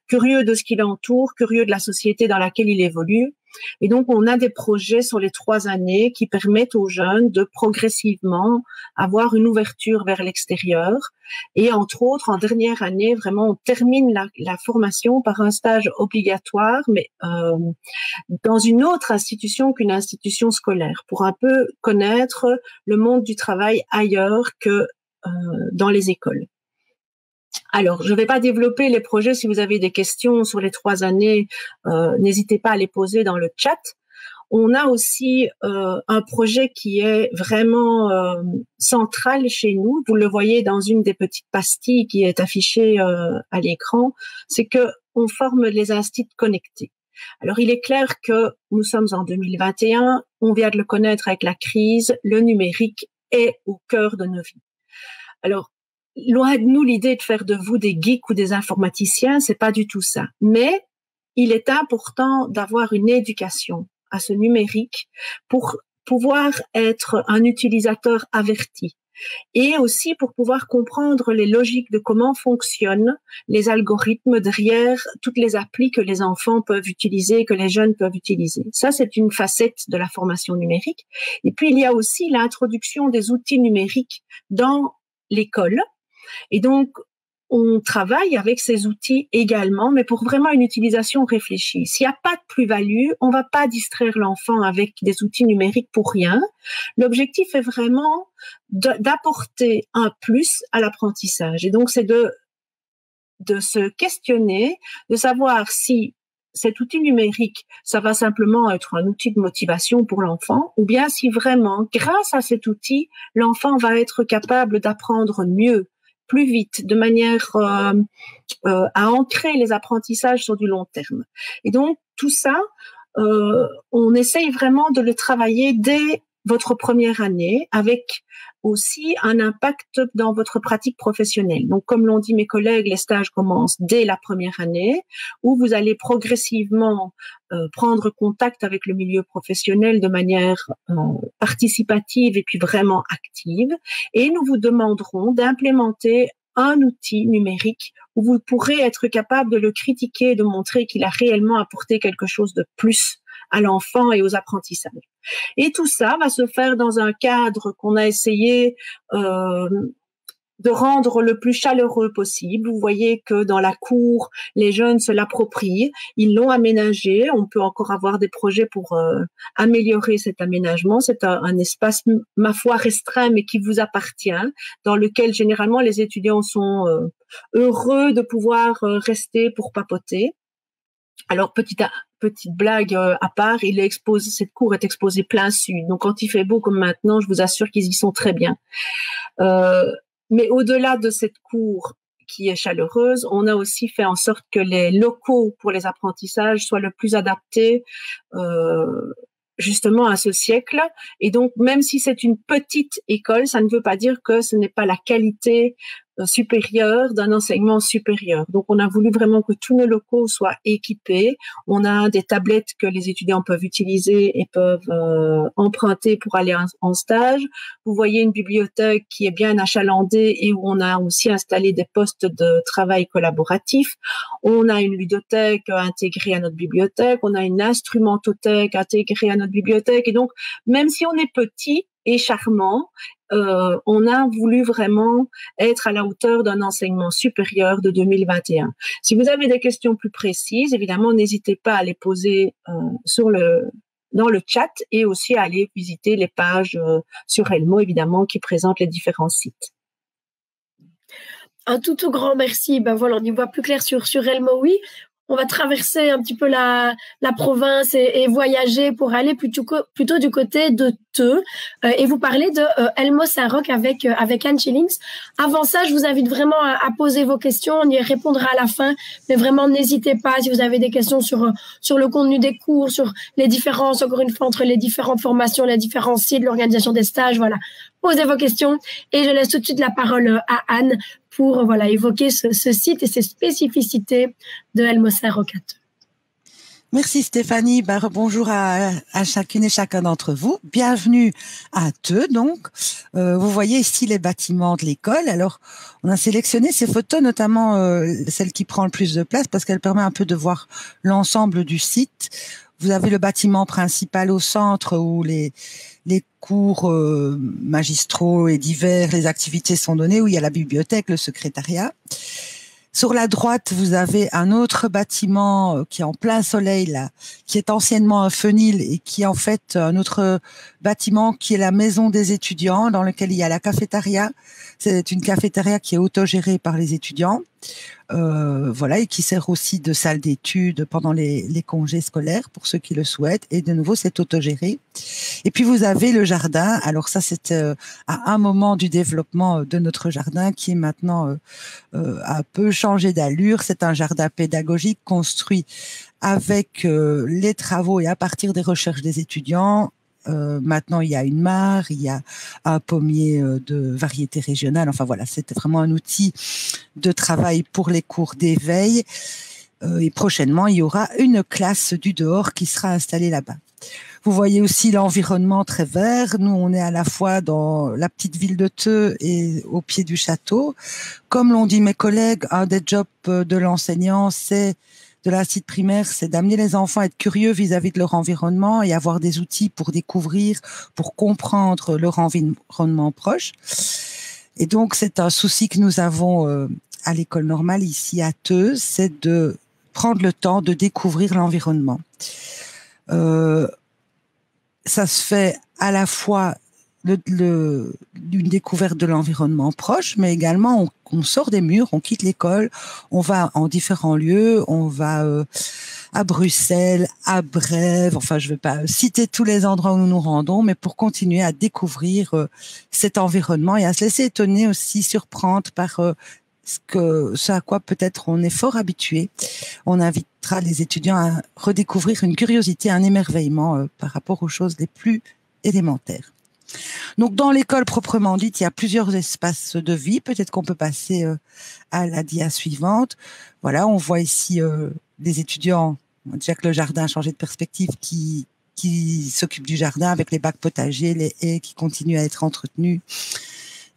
Curieux de ce qui l'entoure, curieux de la société dans laquelle il évolue. Et donc, on a des projets sur les 3 années qui permettent aux jeunes de progressivement avoir une ouverture vers l'extérieur. Et entre autres, en dernière année, vraiment, on termine la formation par un stage obligatoire, mais dans une autre institution qu'une institution scolaire, pour un peu connaître le monde du travail ailleurs que dans les écoles. Alors, je ne vais pas développer les projets. Si vous avez des questions sur les 3 années, n'hésitez pas à les poser dans le chat. On a aussi un projet qui est vraiment central chez nous. Vous le voyez dans une des petites pastilles qui est affichée à l'écran. C'est que on forme les instituts connectés. Alors, il est clair que nous sommes en 2021. On vient de le connaître avec la crise. Le numérique est au cœur de nos vies. Alors, loin de nous l'idée de faire de vous des geeks ou des informaticiens, c'est pas du tout ça. Mais il est important d'avoir une éducation à ce numérique pour pouvoir être un utilisateur averti et aussi pour pouvoir comprendre les logiques de comment fonctionnent les algorithmes derrière toutes les applis que les enfants peuvent utiliser, que les jeunes peuvent utiliser. Ça, c'est une facette de la formation numérique. Et puis, il y a aussi l'introduction des outils numériques dans l'école. Et donc, on travaille avec ces outils également, mais pour vraiment une utilisation réfléchie. S'il n'y a pas de plus-value, on ne va pas distraire l'enfant avec des outils numériques pour rien. L'objectif est vraiment d'apporter un plus à l'apprentissage. Et donc, c'est de se questionner, de savoir si cet outil numérique, ça va simplement être un outil de motivation pour l'enfant, ou bien si vraiment, grâce à cet outil, l'enfant va être capable d'apprendre mieux, plus vite, de manière à ancrer les apprentissages sur du long terme. Et donc, tout ça, on essaye vraiment de le travailler dès votre première année, avec aussi un impact dans votre pratique professionnelle. Donc, comme l'ont dit mes collègues, les stages commencent dès la première année, où vous allez progressivement prendre contact avec le milieu professionnel de manière participative et puis vraiment active. Et nous vous demanderons d'implémenter un outil numérique où vous pourrez être capable de le critiquer et de montrer qu'il a réellement apporté quelque chose de plus à l'enfant et aux apprentissages. Et tout ça va se faire dans un cadre qu'on a essayé de rendre le plus chaleureux possible. Vous voyez que dans la cour, les jeunes se l'approprient, ils l'ont aménagé. On peut encore avoir des projets pour améliorer cet aménagement. C'est un espace, ma foi, restreint, mais qui vous appartient, dans lequel généralement les étudiants sont heureux de pouvoir rester pour papoter. Alors, petite blague à part, cette cour est exposée plein sud. Donc, quand il fait beau comme maintenant, je vous assure qu'ils y sont très bien. Mais au-delà de cette cour qui est chaleureuse, on a aussi fait en sorte que les locaux pour les apprentissages soient le plus adaptés justement à ce siècle. Et donc, même si c'est une petite école, ça ne veut pas dire que ce n'est pas la qualité supérieure d'un enseignement supérieur. Donc, on a voulu vraiment que tous nos locaux soient équipés. On a des tablettes que les étudiants peuvent utiliser et peuvent emprunter pour aller en stage. Vous voyez une bibliothèque qui est bien achalandée et où on a aussi installé des postes de travail collaboratif. On a une ludothèque intégrée à notre bibliothèque. On a une instrumentothèque intégrée à notre bibliothèque. Et donc, même si on est petit et charmant, on a voulu vraiment être à la hauteur d'un enseignement supérieur de 2021. Si vous avez des questions plus précises, évidemment, n'hésitez pas à les poser dans le chat et aussi à aller visiter les pages sur Elmo, évidemment, qui présentent les différents sites. Un tout grand merci. Ben voilà, on y voit plus clair sur Elmo, oui. on va traverser un petit peu la province et voyager pour aller plutôt du côté de Theux et vous parler de Elmo Saint-Roch avec Anne Schillings. Avant ça, je vous invite vraiment à poser vos questions. On y répondra à la fin, mais vraiment n'hésitez pas si vous avez des questions sur le contenu des cours, sur les différences, encore une fois, entre les différentes formations, les différents sites, l'organisation des stages. Voilà, posez vos questions et je laisse tout de suite la parole à Anne pour évoquer ce site et ses spécificités de Elmo Saint-Roch. Merci Stéphanie. Bonjour à chacune et chacun d'entre vous. Bienvenue à Theux. Donc, vous voyez ici les bâtiments de l'école. Alors, on a sélectionné ces photos, notamment celle qui prend le plus de place parce qu'elle permet un peu de voir l'ensemble du site. Vous avez le bâtiment principal au centre où les cours magistraux et divers, les activités sont données, où il y a la bibliothèque, le secrétariat. Sur la droite, vous avez un autre bâtiment qui est en plein soleil, là, qui est anciennement un fenil et qui est en fait un autre bâtiment qui est la maison des étudiants, dans lequel il y a la cafétéria. C'est une cafétéria qui est autogérée par les étudiants. Voilà, et qui sert aussi de salle d'études pendant les congés scolaires pour ceux qui le souhaitent. Et de nouveau, c'est autogéré. Et puis vous avez le jardin. Alors ça, c'est à un moment du développement de notre jardin qui est maintenant un peu changé d'allure. C'est un jardin pédagogique construit avec les travaux et à partir des recherches des étudiants. Maintenant, il y a une mare, il y a un pommier de variété régionale. Enfin voilà, c'était vraiment un outil de travail pour les cours d'éveil. Et prochainement, il y aura une classe du dehors qui sera installée là-bas. Vous voyez aussi l'environnement très vert. Nous, on est à la fois dans la petite ville de Theux et au pied du château. Comme l'ont dit mes collègues, un des jobs de l'enseignant, de la site primaire, c'est d'amener les enfants à être curieux vis-à-vis de leur environnement et avoir des outils pour découvrir, pour comprendre leur environnement proche. Et donc, c'est un souci que nous avons à l'école normale ici à Theux, c'est de prendre le temps de découvrir l'environnement. Ça se fait à la fois d'une découverte de l'environnement proche, mais également on sort des murs, on quitte l'école, on va en différents lieux, on va à Bruxelles, à Brève, enfin je ne vais pas citer tous les endroits où nous nous rendons, mais pour continuer à découvrir cet environnement et à se laisser étonner aussi, surprendre par ce à quoi peut-être on est fort habitué. On invitera les étudiants à redécouvrir une curiosité, un émerveillement par rapport aux choses les plus élémentaires. Donc, dans l'école proprement dite, il y a plusieurs espaces de vie. Peut-être qu'on peut passer à la dia suivante. Voilà, on voit ici des étudiants, déjà que le jardin a changé de perspective, qui s'occupent du jardin avec les bacs potagers, les haies qui continuent à être entretenus,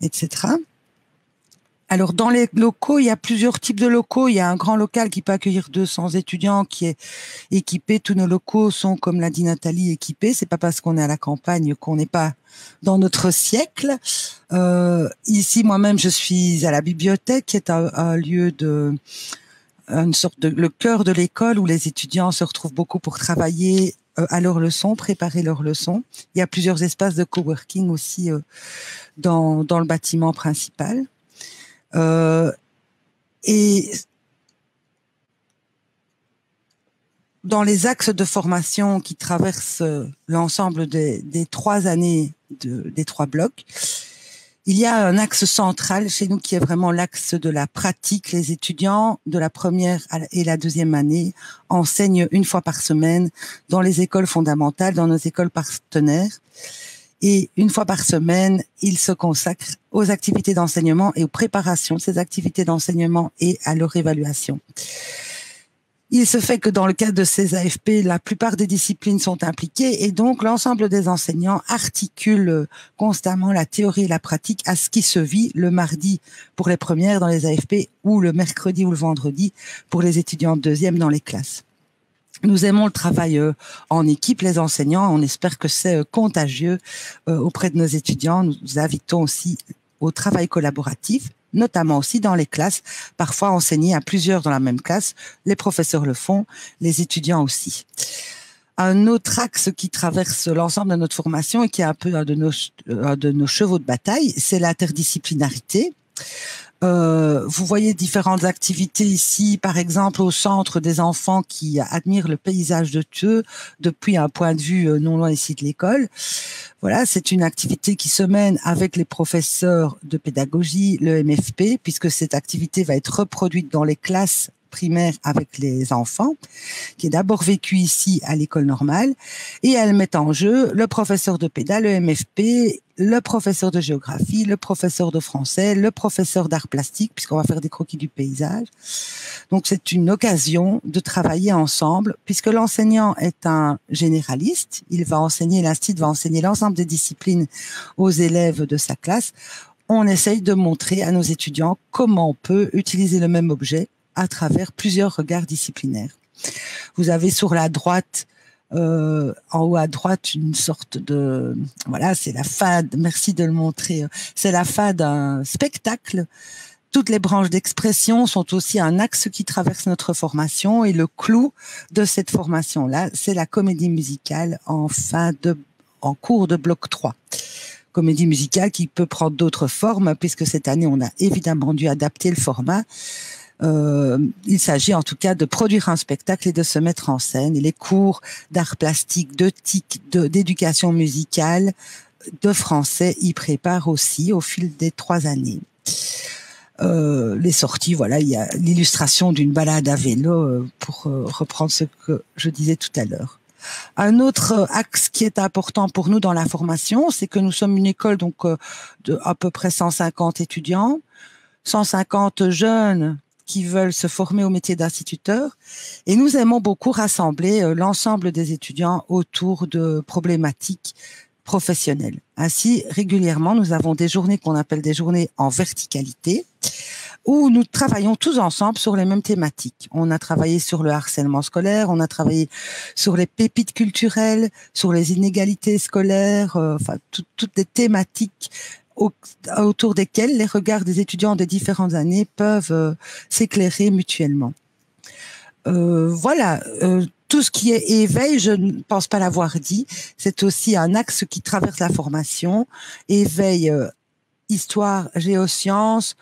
etc. Alors, dans les locaux, il y a plusieurs types de locaux. Il y a un grand local qui peut accueillir 200 étudiants qui est équipé. Tous nos locaux sont, comme l'a dit Nathalie, équipés. C'est pas parce qu'on est à la campagne qu'on n'est pas dans notre siècle. Ici, moi-même, je suis à la bibliothèque, qui est un lieu une sorte de le cœur de l'école où les étudiants se retrouvent beaucoup pour travailler à leurs leçons, préparer leurs leçons. Il y a plusieurs espaces de coworking aussi dans le bâtiment principal. Et dans les axes de formation qui traversent l'ensemble des 3 années des 3 blocs, il y a un axe central chez nous qui est vraiment l'axe de la pratique. Les étudiants de la première et la deuxième année enseignent 1 fois par semaine dans les écoles fondamentales, dans nos écoles partenaires. Et 1 fois par semaine, ils se consacrent aux activités d'enseignement et aux préparations de ces activités d'enseignement et à leur évaluation. Il se fait que dans le cadre de ces AFP, la plupart des disciplines sont impliquées et donc l'ensemble des enseignants articulent constamment la théorie et la pratique à ce qui se vit le mardi pour les premières dans les AFP ou le mercredi ou le vendredi pour les étudiants de deuxième dans les classes. Nous aimons le travail en équipe, les enseignants. On espère que c'est contagieux auprès de nos étudiants. Nous invitons aussi au travail collaboratif, notamment aussi dans les classes. Parfois enseigner à plusieurs dans la même classe. Les professeurs le font, les étudiants aussi. Un autre axe qui traverse l'ensemble de notre formation et qui est un peu un de nos chevaux de bataille, c'est l'interdisciplinarité. Vous voyez différentes activités ici, par exemple au centre des enfants qui admirent le paysage de Thieu depuis un point de vue non loin ici de l'école. Voilà, c'est une activité qui se mène avec les professeurs de pédagogie, le MFP, puisque cette activité va être reproduite dans les classes primaires avec les enfants, qui est d'abord vécue ici à l'école normale, et elle met en jeu le professeur de péda, le MFP, le professeur de géographie, le professeur de français, le professeur d'art plastique, puisqu'on va faire des croquis du paysage. Donc c'est une occasion de travailler ensemble, puisque l'enseignant est un généraliste, il va enseigner, l'institut va enseigner l'ensemble des disciplines aux élèves de sa classe. On essaye de montrer à nos étudiants comment on peut utiliser le même objet à travers plusieurs regards disciplinaires. Vous avez sur la droite, en haut à droite, une sorte de... Voilà, c'est la fin, merci de le montrer, c'est la fin d'un spectacle. Toutes les branches d'expression sont aussi un axe qui traverse notre formation, et le clou de cette formation-là, c'est la comédie musicale en cours de bloc 3. Comédie musicale qui peut prendre d'autres formes, puisque cette année, on a évidemment dû adapter le format. Il s'agit en tout cas de produire un spectacle et de se mettre en scène. Et les cours d'art plastique, de TIC, d'éducation musicale, de français y préparent aussi au fil des 3 années. Les sorties, voilà, il y a l'illustration d'une balade à vélo, pour reprendre ce que je disais tout à l'heure. Un autre axe qui est important pour nous dans la formation, c'est que nous sommes une école donc de à peu près 150 étudiants, 150 jeunes qui veulent se former au métier d'instituteur, et nous aimons beaucoup rassembler l'ensemble des étudiants autour de problématiques professionnelles. Ainsi, régulièrement, nous avons des journées qu'on appelle des journées en verticalité, où nous travaillons tous ensemble sur les mêmes thématiques. On a travaillé sur le harcèlement scolaire, on a travaillé sur les pépites culturelles, sur les inégalités scolaires, enfin toutes les thématiques autour desquelles les regards des étudiants des différentes années peuvent s'éclairer mutuellement. Voilà, tout ce qui est éveil, je ne pense pas l'avoir dit, c'est aussi un axe qui traverse la formation. Éveil, histoire, géosciences,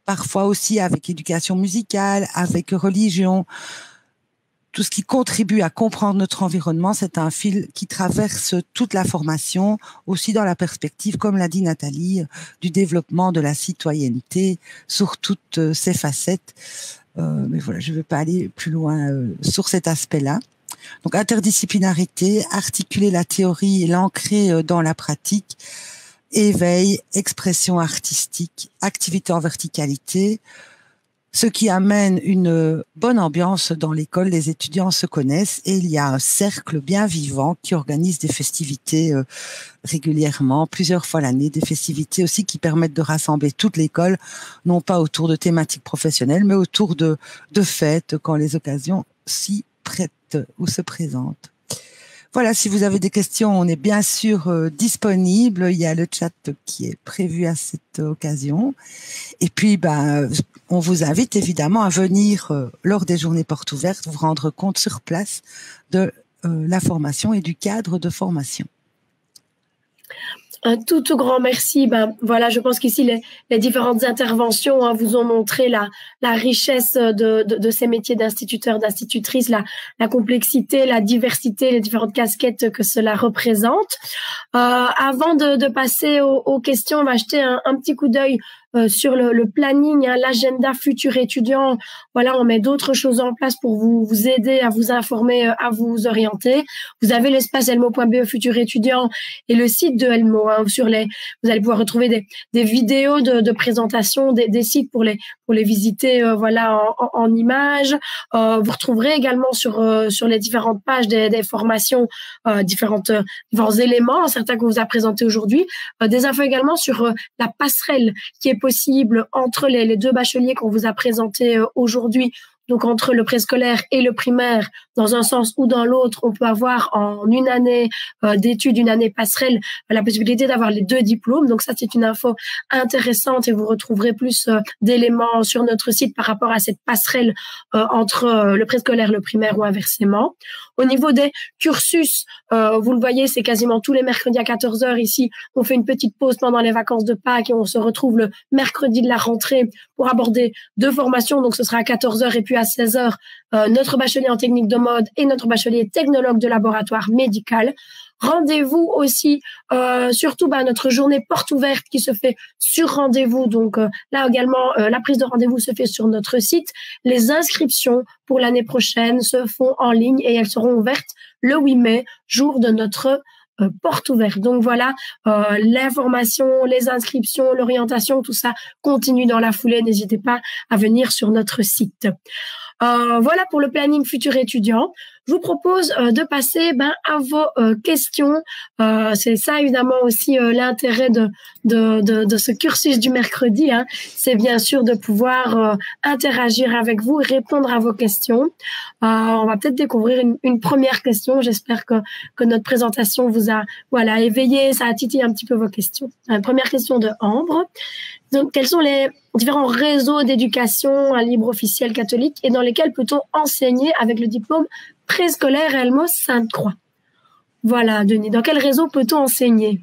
parfois aussi avec éducation musicale, avec religion. Tout ce qui contribue à comprendre notre environnement, c'est un fil qui traverse toute la formation, aussi dans la perspective, comme l'a dit Nathalie, du développement de la citoyenneté sur toutes ses facettes. Mais voilà, je ne veux pas aller plus loin sur cet aspect-là. Donc, interdisciplinarité, articuler la théorie et l'ancrer dans la pratique, éveil, expression artistique, activité en verticalité, ce qui amène une bonne ambiance dans l'école. Les étudiants se connaissent et il y a un cercle bien vivant qui organise des festivités régulièrement, plusieurs fois l'année, des festivités aussi qui permettent de rassembler toute l'école, non pas autour de thématiques professionnelles, mais autour de fêtes quand les occasions s'y prêtent ou se présentent. Voilà, si vous avez des questions, on est bien sûr disponible. Il y a le chat qui est prévu à cette occasion. Et puis, on vous invite évidemment à venir lors des journées portes ouvertes, vous rendre compte sur place de la formation et du cadre de formation. Un tout grand merci. Voilà, je pense qu'ici les différentes interventions vous ont montré la richesse de ces métiers d'instituteurs, d'institutrices, la complexité, la diversité, les différentes casquettes que cela représente. Avant de passer aux questions, on va jeter un petit coup d'œil sur le planning, l'agenda futur étudiant. Voilà, on met d'autres choses en place pour vous aider à vous informer, à vous orienter. Vous avez l'espace elmo.be futur étudiant et le site de Elmo. Vous allez pouvoir retrouver des vidéos de présentation des sites pour les visiter en images. Vous retrouverez également sur les différentes pages des formations différents éléments, certains qu'on vous a présentés aujourd'hui, des infos également sur la passerelle qui est possible entre les 2 bacheliers qu'on vous a présentés aujourd'hui, Donc, entre le préscolaire et le primaire, dans un sens ou dans l'autre, on peut avoir en une année d'études, une année passerelle, la possibilité d'avoir les 2 diplômes. Donc, ça, c'est une info intéressante et vous retrouverez plus d'éléments sur notre site par rapport à cette passerelle entre le préscolaire, le primaire ou inversement. Au niveau des cursus, vous le voyez, c'est quasiment tous les mercredis à 14h ici. On fait une petite pause pendant les vacances de Pâques et on se retrouve le mercredi de la rentrée pour aborder 2 formations. Donc, ce sera à 14h et puis à 16h, notre bachelier en technique de mode et notre bachelier technologue de laboratoire médical. Rendez-vous aussi, surtout notre journée porte ouverte qui se fait sur rendez-vous. Donc là également, la prise de rendez-vous se fait sur notre site. Les inscriptions pour l'année prochaine se font en ligne et elles seront ouvertes le 8 mai, jour de notre porte ouverte. Donc voilà, l'information, les inscriptions, l'orientation, tout ça continue dans la foulée. N'hésitez pas à venir sur notre site. Voilà pour le planning futur étudiant. Je vous propose de passer à vos questions. C'est ça évidemment aussi l'intérêt de ce cursus du mercredi. Hein. C'est bien sûr de pouvoir interagir avec vous et répondre à vos questions. On va peut-être découvrir une première question. J'espère que notre présentation vous a éveillé, ça a titillé un petit peu vos questions. Première question de Ambre. Donc, quels sont les différents réseaux d'éducation libre officielle catholique et dans lesquels peut-on enseigner avec le diplôme préscolaire Elmos Sainte-Croix? Voilà, Denis, dans quel réseau peut-on enseigner?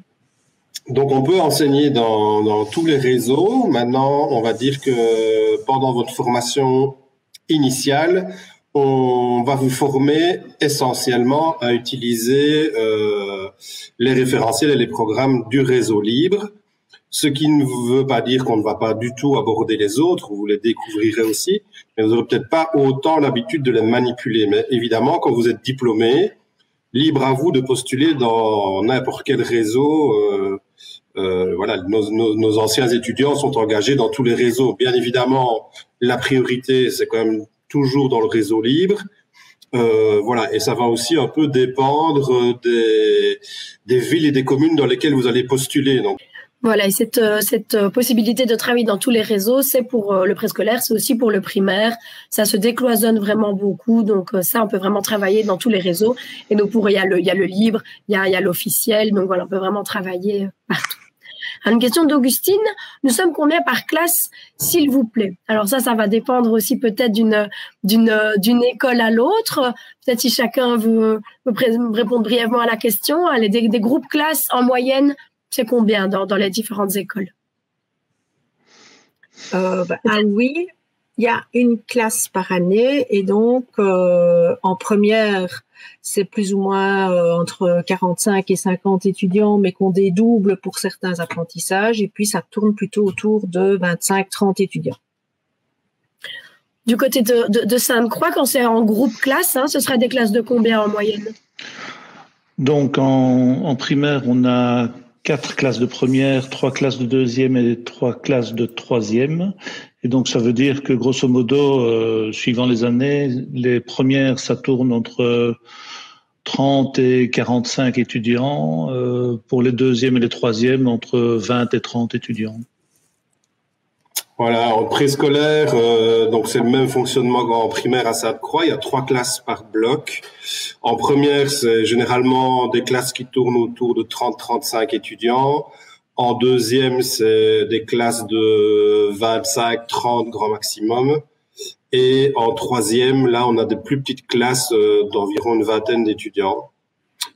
Donc, on peut enseigner dans tous les réseaux. Maintenant, on va dire que pendant votre formation initiale, on va vous former essentiellement à utiliser les référentiels et les programmes du réseau libre. Ce qui ne veut pas dire qu'on ne va pas du tout aborder les autres, vous les découvrirez aussi, mais vous n'aurez peut-être pas autant l'habitude de les manipuler. Mais évidemment, quand vous êtes diplômé, libre à vous de postuler dans n'importe quel réseau. Nos anciens étudiants sont engagés dans tous les réseaux. Bien évidemment, la priorité, c'est quand même toujours dans le réseau libre. Et ça va aussi un peu dépendre des villes et des communes dans lesquelles vous allez postuler. Donc, voilà, et cette possibilité de travailler dans tous les réseaux, c'est pour le préscolaire, c'est aussi pour le primaire. Ça se décloisonne vraiment beaucoup, donc ça, on peut vraiment travailler dans tous les réseaux. Et donc, il y a le libre, il y a l'officiel, donc voilà, on peut vraiment travailler partout. Alors, une question d'Augustine. Nous sommes combien par classe, s'il vous plaît? Alors ça va dépendre aussi peut-être d'une école à l'autre. Peut-être si chacun veut répondre brièvement à la question. Allez, des groupes classes en moyenne, c'est combien dans les différentes écoles? Oui, il y a une classe par année et donc en première, c'est plus ou moins entre 45 et 50 étudiants, mais qu'on dédouble pour certains apprentissages. Et puis, ça tourne plutôt autour de 25-30 étudiants. Du côté de Sainte-Croix, quand c'est en groupe classe, ce sera des classes de combien en moyenne? Donc, en primaire, on a 4 classes de première, 3 classes de deuxième et 3 classes de troisième. Et donc, ça veut dire que, grosso modo, suivant les années, les premières, ça tourne entre 30 et 45 étudiants. Pour les deuxièmes et les troisièmes, entre 20 et 30 étudiants. Voilà, en préscolaire, donc c'est le même fonctionnement qu'en primaire à Sainte-Croix. Il y a 3 classes par bloc. En première, c'est généralement des classes qui tournent autour de 30-35 étudiants. En deuxième, c'est des classes de 25-30 grand maximum. Et en troisième, là, on a des plus petites classes d'environ une vingtaine d'étudiants.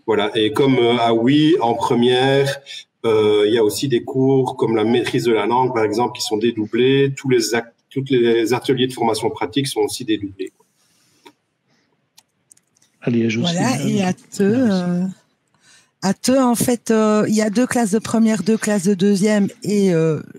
Voilà. Et comme en première, il y a aussi des cours comme la maîtrise de la langue, par exemple, qui sont dédoublés. Tous les ateliers de formation pratique sont aussi dédoublés. Allez, voilà, et à Theux, en fait, il y a 2 classes de première, 2 classes de deuxième et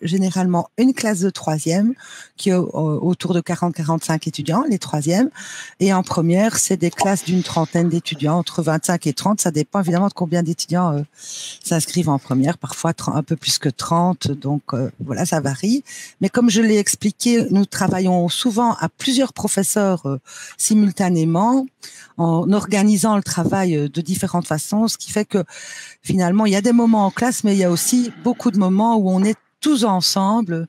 généralement une classe de troisième qui est autour de 40-45 étudiants, les troisièmes. Et en première, c'est des classes d'une trentaine d'étudiants, entre 25 et 30. Ça dépend évidemment de combien d'étudiants s'inscrivent en première, parfois un peu plus que 30. Donc voilà, ça varie. Mais comme je l'ai expliqué, nous travaillons souvent à plusieurs professeurs simultanément en organisant le travail de différentes façons, ce qui fait que finalement, il y a des moments en classe, mais il y a aussi beaucoup de moments où on est tous ensemble,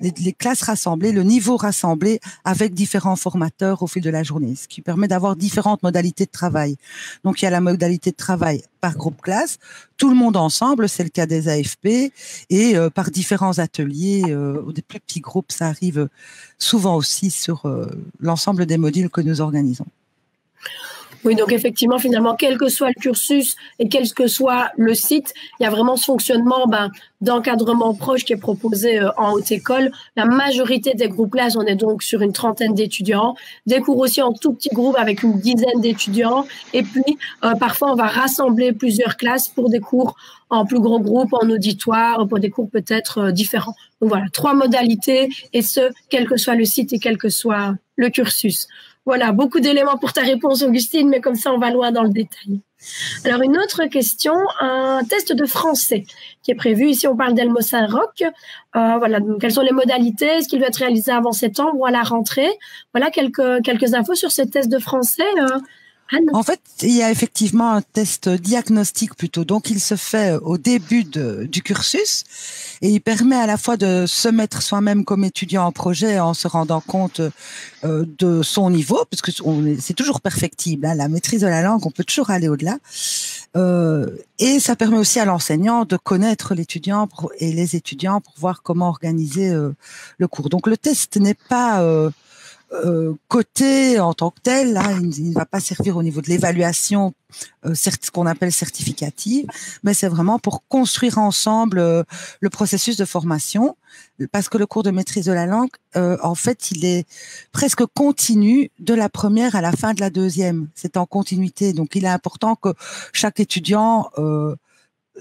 les classes rassemblées, le niveau rassemblé avec différents formateurs au fil de la journée, ce qui permet d'avoir différentes modalités de travail. Donc, il y a la modalité de travail par groupe classe, tout le monde ensemble, c'est le cas des AFP, et par différents ateliers, ou des plus petits groupes, ça arrive souvent aussi sur l'ensemble des modules que nous organisons. Oui, donc effectivement, finalement, quel que soit le cursus et quel que soit le site, il y a vraiment ce fonctionnement d'encadrement proche qui est proposé en haute école. La majorité des groupes classes, on est donc sur une trentaine d'étudiants. Des cours aussi en tout petits groupes avec une dizaine d'étudiants. Et puis, parfois, on va rassembler plusieurs classes pour des cours en plus gros groupe, en auditoire, pour des cours peut-être différents. Donc voilà, 3 modalités, et ce, quel que soit le site et quel que soit le cursus. Voilà, beaucoup d'éléments pour ta réponse, Augustine, mais comme ça, on va loin dans le détail. Alors, une autre question, un test de français qui est prévu. Ici, on parle d'Elmo Saint-Roch. Voilà, donc, quelles sont les modalités? Est-ce qu'il doit être réalisé avant septembre ou à la rentrée? Voilà, quelques infos sur ce test de français. Anne? En fait, il y a effectivement un test diagnostique plutôt. Donc, il se fait au début du cursus et il permet à la fois de se mettre soi-même comme étudiant en projet en se rendant compte de son niveau, parce que c'est toujours perfectible. Hein, la maîtrise de la langue, on peut toujours aller au-delà. Et ça permet aussi à l'enseignant de connaître l'étudiant et les étudiants pour voir comment organiser le cours. Donc, le test n'est pas coté en tant que tel, là, il ne va pas servir au niveau de l'évaluation, ce qu'on appelle certificative, mais c'est vraiment pour construire ensemble le processus de formation, parce que le cours de maîtrise de la langue, en fait, il est presque continu de la première à la fin de la deuxième. C'est en continuité, donc il est important que chaque étudiant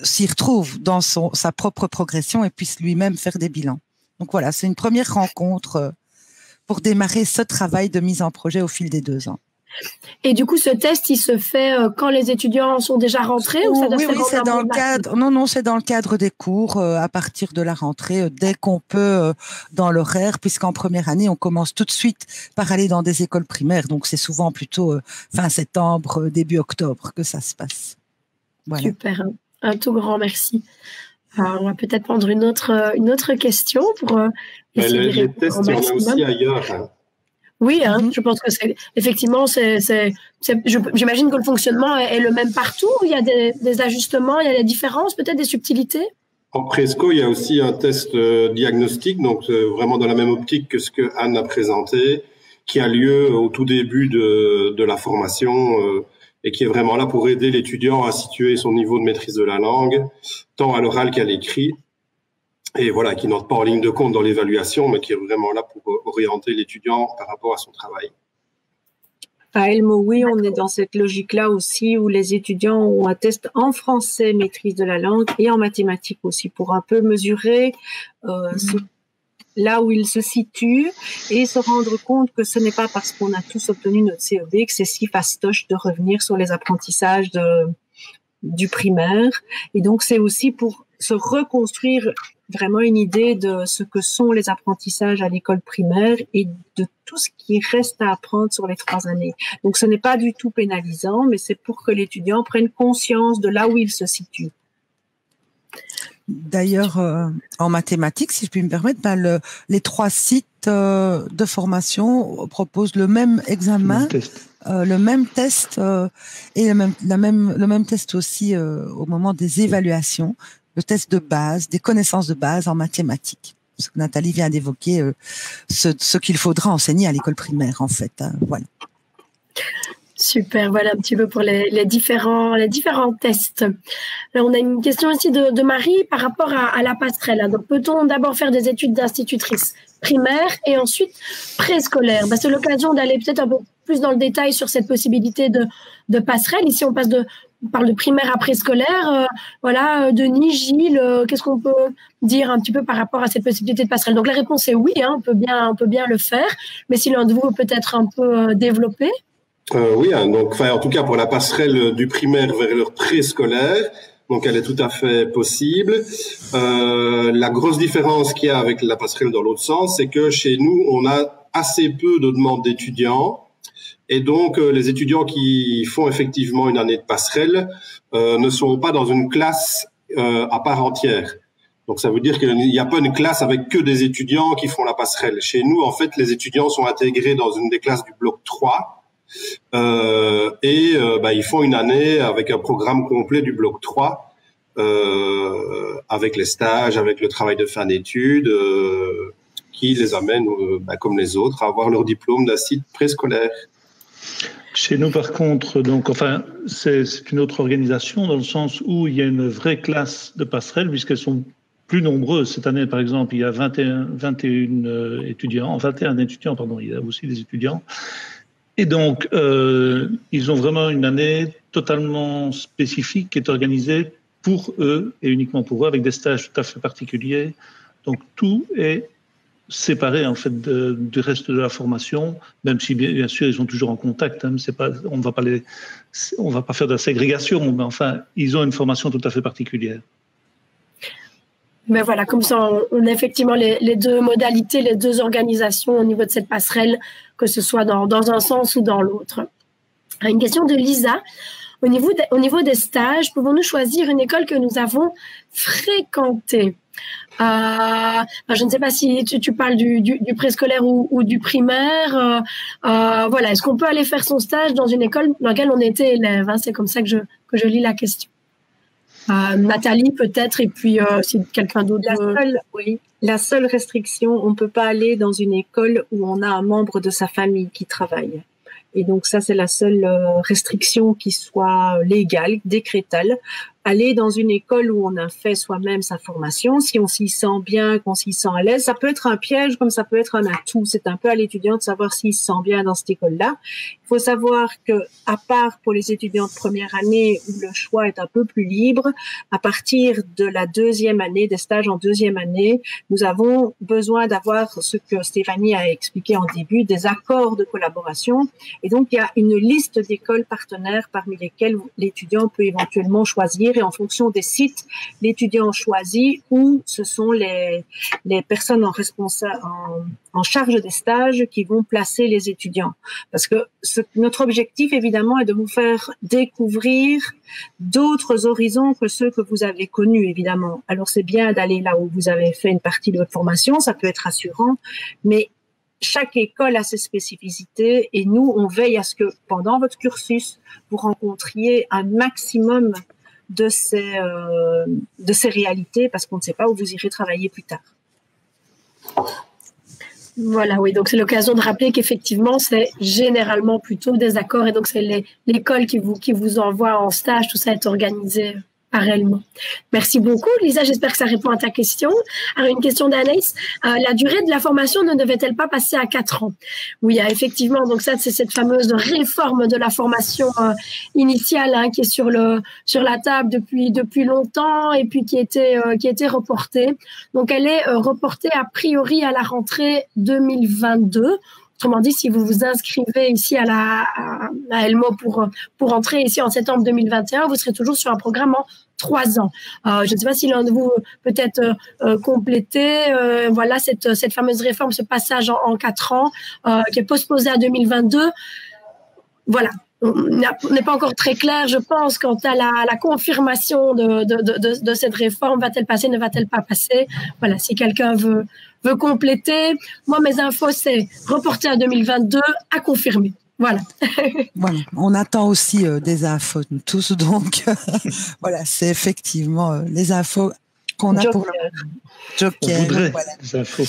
s'y retrouve dans sa propre progression et puisse lui-même faire des bilans. Donc voilà, c'est une première rencontre pour démarrer ce travail de mise en projet au fil des 2 ans. Et du coup, ce test, il se fait quand les étudiants sont déjà rentrés ou ça doit se faire c'est dans le cadre. Non, c'est dans le cadre des cours à partir de la rentrée, dès qu'on peut dans l'horaire, puisqu'en première année, on commence tout de suite par aller dans des écoles primaires. Donc, c'est souvent plutôt fin septembre, début octobre que ça se passe. Voilà. Super, un tout grand merci. Alors, on va peut-être prendre une autre question pour essayer les tests, il y en a aussi ailleurs. Hein. Oui, je pense que effectivement, j'imagine que le fonctionnement est le même partout. Il y a des ajustements, il y a des différences, peut-être des subtilités. En Presco, il y a aussi un test diagnostique, donc vraiment dans la même optique que ce que Anne a présenté, qui a lieu au tout début de la formation et qui est vraiment là pour aider l'étudiant à situer son niveau de maîtrise de la langue, tant à l'oral qu'à l'écrit. Et voilà, qui n'entre pas en ligne de compte dans l'évaluation, mais qui est vraiment là pour orienter l'étudiant par rapport à son travail. À Elmo, oui, on est dans cette logique-là aussi où les étudiants ont un test en français, maîtrise de la langue, et en mathématiques aussi, pour un peu mesurer là où ils se situent et se rendre compte que ce n'est pas parce qu'on a tous obtenu notre CEB que c'est si fastoche de revenir sur les apprentissages du primaire. Et donc, c'est aussi pour se reconstruire vraiment une idée de ce que sont les apprentissages à l'école primaire et de tout ce qui reste à apprendre sur les 3 années. Donc, ce n'est pas du tout pénalisant, mais c'est pour que l'étudiant prenne conscience de là où il se situe. D'ailleurs, en mathématiques, si je puis me permettre, les 3 sites de formation proposent le même examen, le même test et le même test aussi au moment des évaluations, le test de base, des connaissances de base en mathématiques. Ce que Nathalie vient d'évoquer, ce qu'il faudra enseigner à l'école primaire, en fait. Hein, voilà. Super, voilà un petit peu pour les différents tests. Alors, on a une question ici de Marie par rapport à la passerelle. Donc, peut-on d'abord faire des études d'institutrice primaire et ensuite préscolaire? C'est l'occasion d'aller peut-être un peu plus dans le détail sur cette possibilité de passerelle. Ici, on parle de primaire à préscolaire. Voilà, Denis, Gilles, qu'est-ce qu'on peut dire un petit peu par rapport à cette possibilité de passerelle? Donc, la réponse est oui, on peut bien le faire. Mais si l'un de vous peut être un peu développé. Oui, donc en tout cas pour la passerelle du primaire vers le préscolaire, donc elle est tout à fait possible. La grosse différence qu'il y a avec la passerelle dans l'autre sens, c'est que chez nous, on a assez peu de demandes d'étudiants. Et donc, les étudiants qui font effectivement une année de passerelle ne sont pas dans une classe à part entière. Donc ça veut dire qu'il n'y a pas une classe avec que des étudiants qui font la passerelle. Chez nous, en fait, les étudiants sont intégrés dans une des classes du bloc 3 ils font une année avec un programme complet du bloc 3 avec les stages, avec le travail de fin d'études qui les amène, comme les autres, à avoir leur diplôme d'un site préscolaire. Chez nous, par contre, c'est une autre organisation dans le sens où il y a une vraie classe de passerelle puisqu'elles sont plus nombreuses. Cette année, par exemple, il y a 21 étudiants, il y a aussi des étudiants. Et donc, ils ont vraiment une année totalement spécifique qui est organisée pour eux et uniquement pour eux, avec des stages tout à fait particuliers. Donc, tout est séparés en fait du reste de la formation, même si bien sûr ils sont toujours en contact. C'est pas, on va pas faire de la ségrégation, mais enfin ils ont une formation tout à fait particulière. Mais voilà, comme ça, on a effectivement les deux modalités, les deux organisations au niveau de cette passerelle, que ce soit dans un sens ou dans l'autre. Une question de Lisa. Au niveau des stages, pouvons-nous choisir une école que nous avons fréquentée? Je ne sais pas si tu parles du préscolaire ou du primaire. Voilà, est-ce qu'on peut aller faire son stage dans une école dans laquelle on était élève? C'est comme ça que je lis la question. Nathalie peut-être, et puis si quelqu'un d'autre. La seule restriction, on ne peut pas aller dans une école où on a un membre de sa famille qui travaille. Et donc ça, c'est la seule restriction qui soit légale, décrétale. Aller dans une école où on a fait soi-même sa formation, si on s'y sent bien, qu'on s'y sent à l'aise, ça peut être un piège comme ça peut être un atout. C'est un peu à l'étudiant de savoir s'il se sent bien dans cette école-là. Il faut savoir que, à part pour les étudiants de première année où le choix est un peu plus libre, à partir de la deuxième année, des stages en deuxième année, nous avons besoin d'avoir ce que Stéphanie a expliqué en début, des accords de collaboration. Et donc, il y a une liste d'écoles partenaires parmi lesquelles l'étudiant peut éventuellement choisir. Et en fonction des sites, l'étudiant choisit où ce sont les personnes en charge des stages qui vont placer les étudiants. Parce que notre objectif, évidemment, est de vous faire découvrir d'autres horizons que ceux que vous avez connus, évidemment. Alors, c'est bien d'aller là où vous avez fait une partie de votre formation, ça peut être rassurant, mais chaque école a ses spécificités et nous, on veille à ce que pendant votre cursus, vous rencontriez un maximum de ces réalités parce qu'on ne sait pas où vous irez travailler plus tard. Voilà, oui, donc c'est l'occasion de rappeler qu'effectivement, c'est généralement plutôt des accords et donc c'est l'école qui vous envoie en stage, tout ça est organisé parallèlement. Merci beaucoup, Lisa, j'espère que ça répond à ta question. Alors, une question d'Anaïs, la durée de la formation ne devait-elle pas passer à 4 ans? Oui, effectivement, donc ça, c'est cette fameuse réforme de la formation initiale qui est sur la table depuis longtemps et puis qui était reportée. Donc, elle est reportée a priori à la rentrée 2022. Autrement dit, si vous vous inscrivez ici à Elmo pour entrer ici en septembre 2021, vous serez toujours sur un programme en 3 ans. Je ne sais pas si l'un de vous peut-être compléter voilà cette fameuse réforme, ce passage en 4 ans qui est postposé à 2022. Voilà. On n'est pas encore très clair, je pense, quant à la confirmation de cette réforme. Va-t-elle passer, ne va-t-elle pas passer? Voilà, si quelqu'un veut compléter. Moi, mes infos, c'est reporté à 2022, à confirmer. Voilà. Voilà. On attend aussi des infos, nous tous. Donc, voilà, c'est effectivement les infos qu'on a pour le Joker. On voudrait voilà. des infos.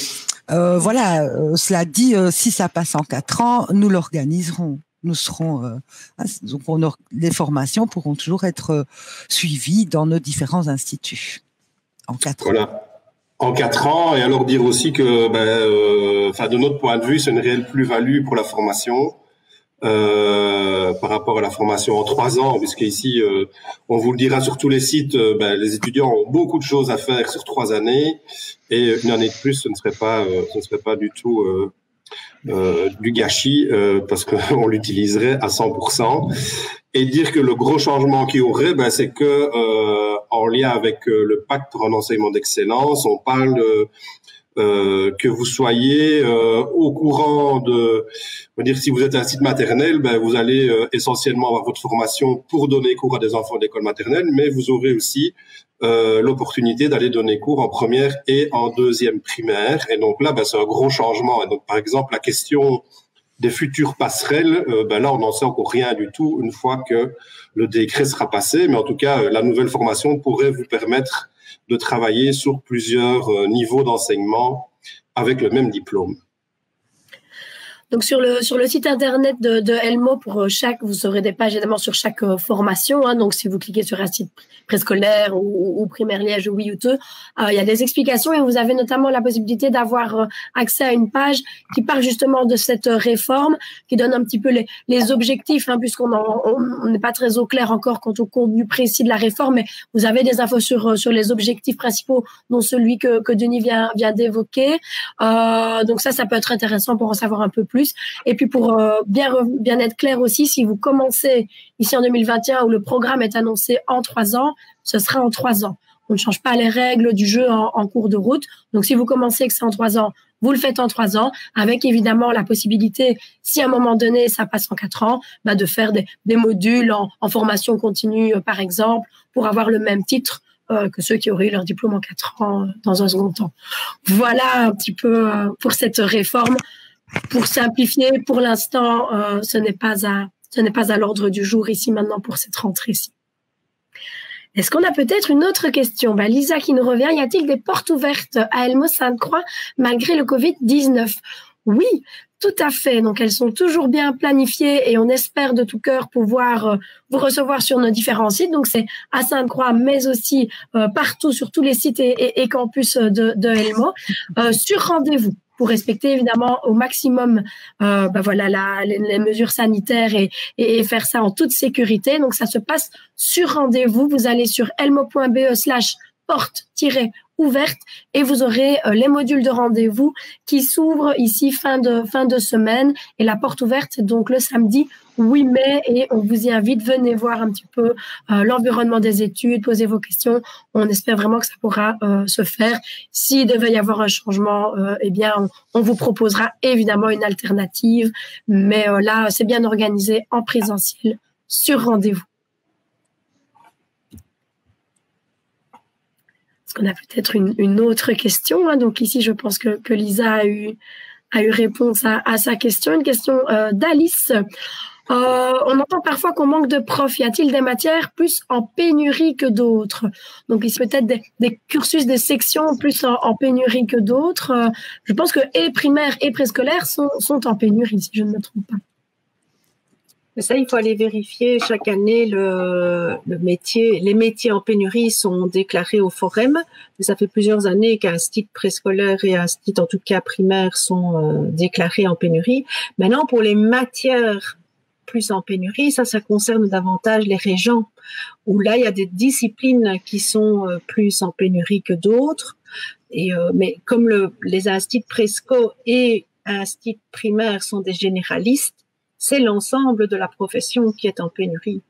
Cela dit, si ça passe en 4 ans, nous l'organiserons. Nous serons, donc les formations pourront toujours être suivies dans nos différents instituts en 4 ans. Voilà. En 4 ans, et alors dire aussi que, de notre point de vue, c'est une réelle plus-value pour la formation par rapport à la formation en 3 ans, puisque ici, on vous le dira sur tous les sites, les étudiants ont beaucoup de choses à faire sur 3 années, et une année de plus, ce ne serait pas du tout du gâchis, parce qu'on l'utiliserait à 100%. Et dire que le gros changement qu'il y aurait, c'est que en lien avec le pacte pour un enseignement d'excellence, on parle que vous soyez au courant de, on va dire, si vous êtes un site maternel, ben vous allez essentiellement avoir votre formation pour donner cours à des enfants d'école maternelle, mais vous aurez aussi l'opportunité d'aller donner cours en première et en deuxième primaire. Et donc là, ben, c'est un gros changement. Et donc, par exemple, la question des futures passerelles, ben là, on n'en sait encore rien du tout une fois que le décret sera passé. Mais en tout cas, la nouvelle formation pourrait vous permettre de travailler sur plusieurs niveaux d'enseignement avec le même diplôme. Donc sur le site internet de Elmo, pour chaque, vous aurez des pages évidemment sur chaque formation. Hein, donc si vous cliquez sur un site préscolaire ou primaire Liège ou oui ou deux, il y a des explications et vous avez notamment la possibilité d'avoir accès à une page qui parle justement de cette réforme, qui donne un petit peu les objectifs, hein, puisqu'on n'est pas très au clair encore quant au contenu précis de la réforme, mais vous avez des infos sur les objectifs principaux, dont celui que Denis vient d'évoquer. Donc ça peut être intéressant pour en savoir un peu plus. Et puis pour bien être clair aussi, si vous commencez ici en 2021 où le programme est annoncé en 3 ans, ce sera en 3 ans. On ne change pas les règles du jeu en cours de route. Donc si vous commencez que c'est en 3 ans, vous le faites en 3 ans, avec évidemment la possibilité, si à un moment donné ça passe en 4 ans, bah de faire des modules en formation continue par exemple, pour avoir le même titre que ceux qui auraient eu leur diplôme en 4 ans dans un second temps. Voilà un petit peu pour cette réforme. Pour simplifier, pour l'instant, ce n'est pas à l'ordre du jour ici maintenant pour cette rentrée-ci. Est-ce qu'on a peut-être une autre question? Lisa qui nous revient, y a-t-il des portes ouvertes à Elmo Sainte-Croix malgré le Covid-19? Oui, tout à fait. Donc, elles sont toujours bien planifiées et on espère de tout cœur pouvoir vous recevoir sur nos différents sites. Donc, c'est à Sainte-Croix, mais aussi partout sur tous les sites et campus de Elmo, sur rendez-vous, pour respecter évidemment au maximum les mesures sanitaires et faire ça en toute sécurité. Donc, ça se passe sur rendez-vous. Vous allez sur elmo.be/porte-ouverte et vous aurez les modules de rendez-vous qui s'ouvrent ici fin de semaine. Et la porte ouverte, donc le samedi 8 mai, et on vous y invite, venez voir un petit peu l'environnement des études, posez vos questions. On espère vraiment que ça pourra se faire. S'il devait y avoir un changement, on vous proposera évidemment une alternative. Mais là, c'est bien organisé en présentiel, sur rendez-vous. Est-ce qu'on a peut-être une autre question, hein? Donc ici, je pense que Lisa a eu réponse à sa question. Une question d'Alice. On entend parfois qu'on manque de profs. Y a-t-il des matières plus en pénurie que d'autres? Donc ici, peut-être des cursus, des sections plus en pénurie que d'autres. Je pense que et primaire et préscolaire sont en pénurie, si je ne me trompe pas. Mais ça, il faut aller vérifier chaque année le métier. Les métiers en pénurie sont déclarés au Forem. Mais ça fait plusieurs années qu'un site préscolaire et un site, en tout cas primaire, sont déclarés en pénurie. Maintenant, pour les matières plus en pénurie, ça concerne davantage les régents, où là, il y a des disciplines qui sont plus en pénurie que d'autres. Mais comme les instituts présco et instituts primaires sont des généralistes, c'est l'ensemble de la profession qui est en pénurie.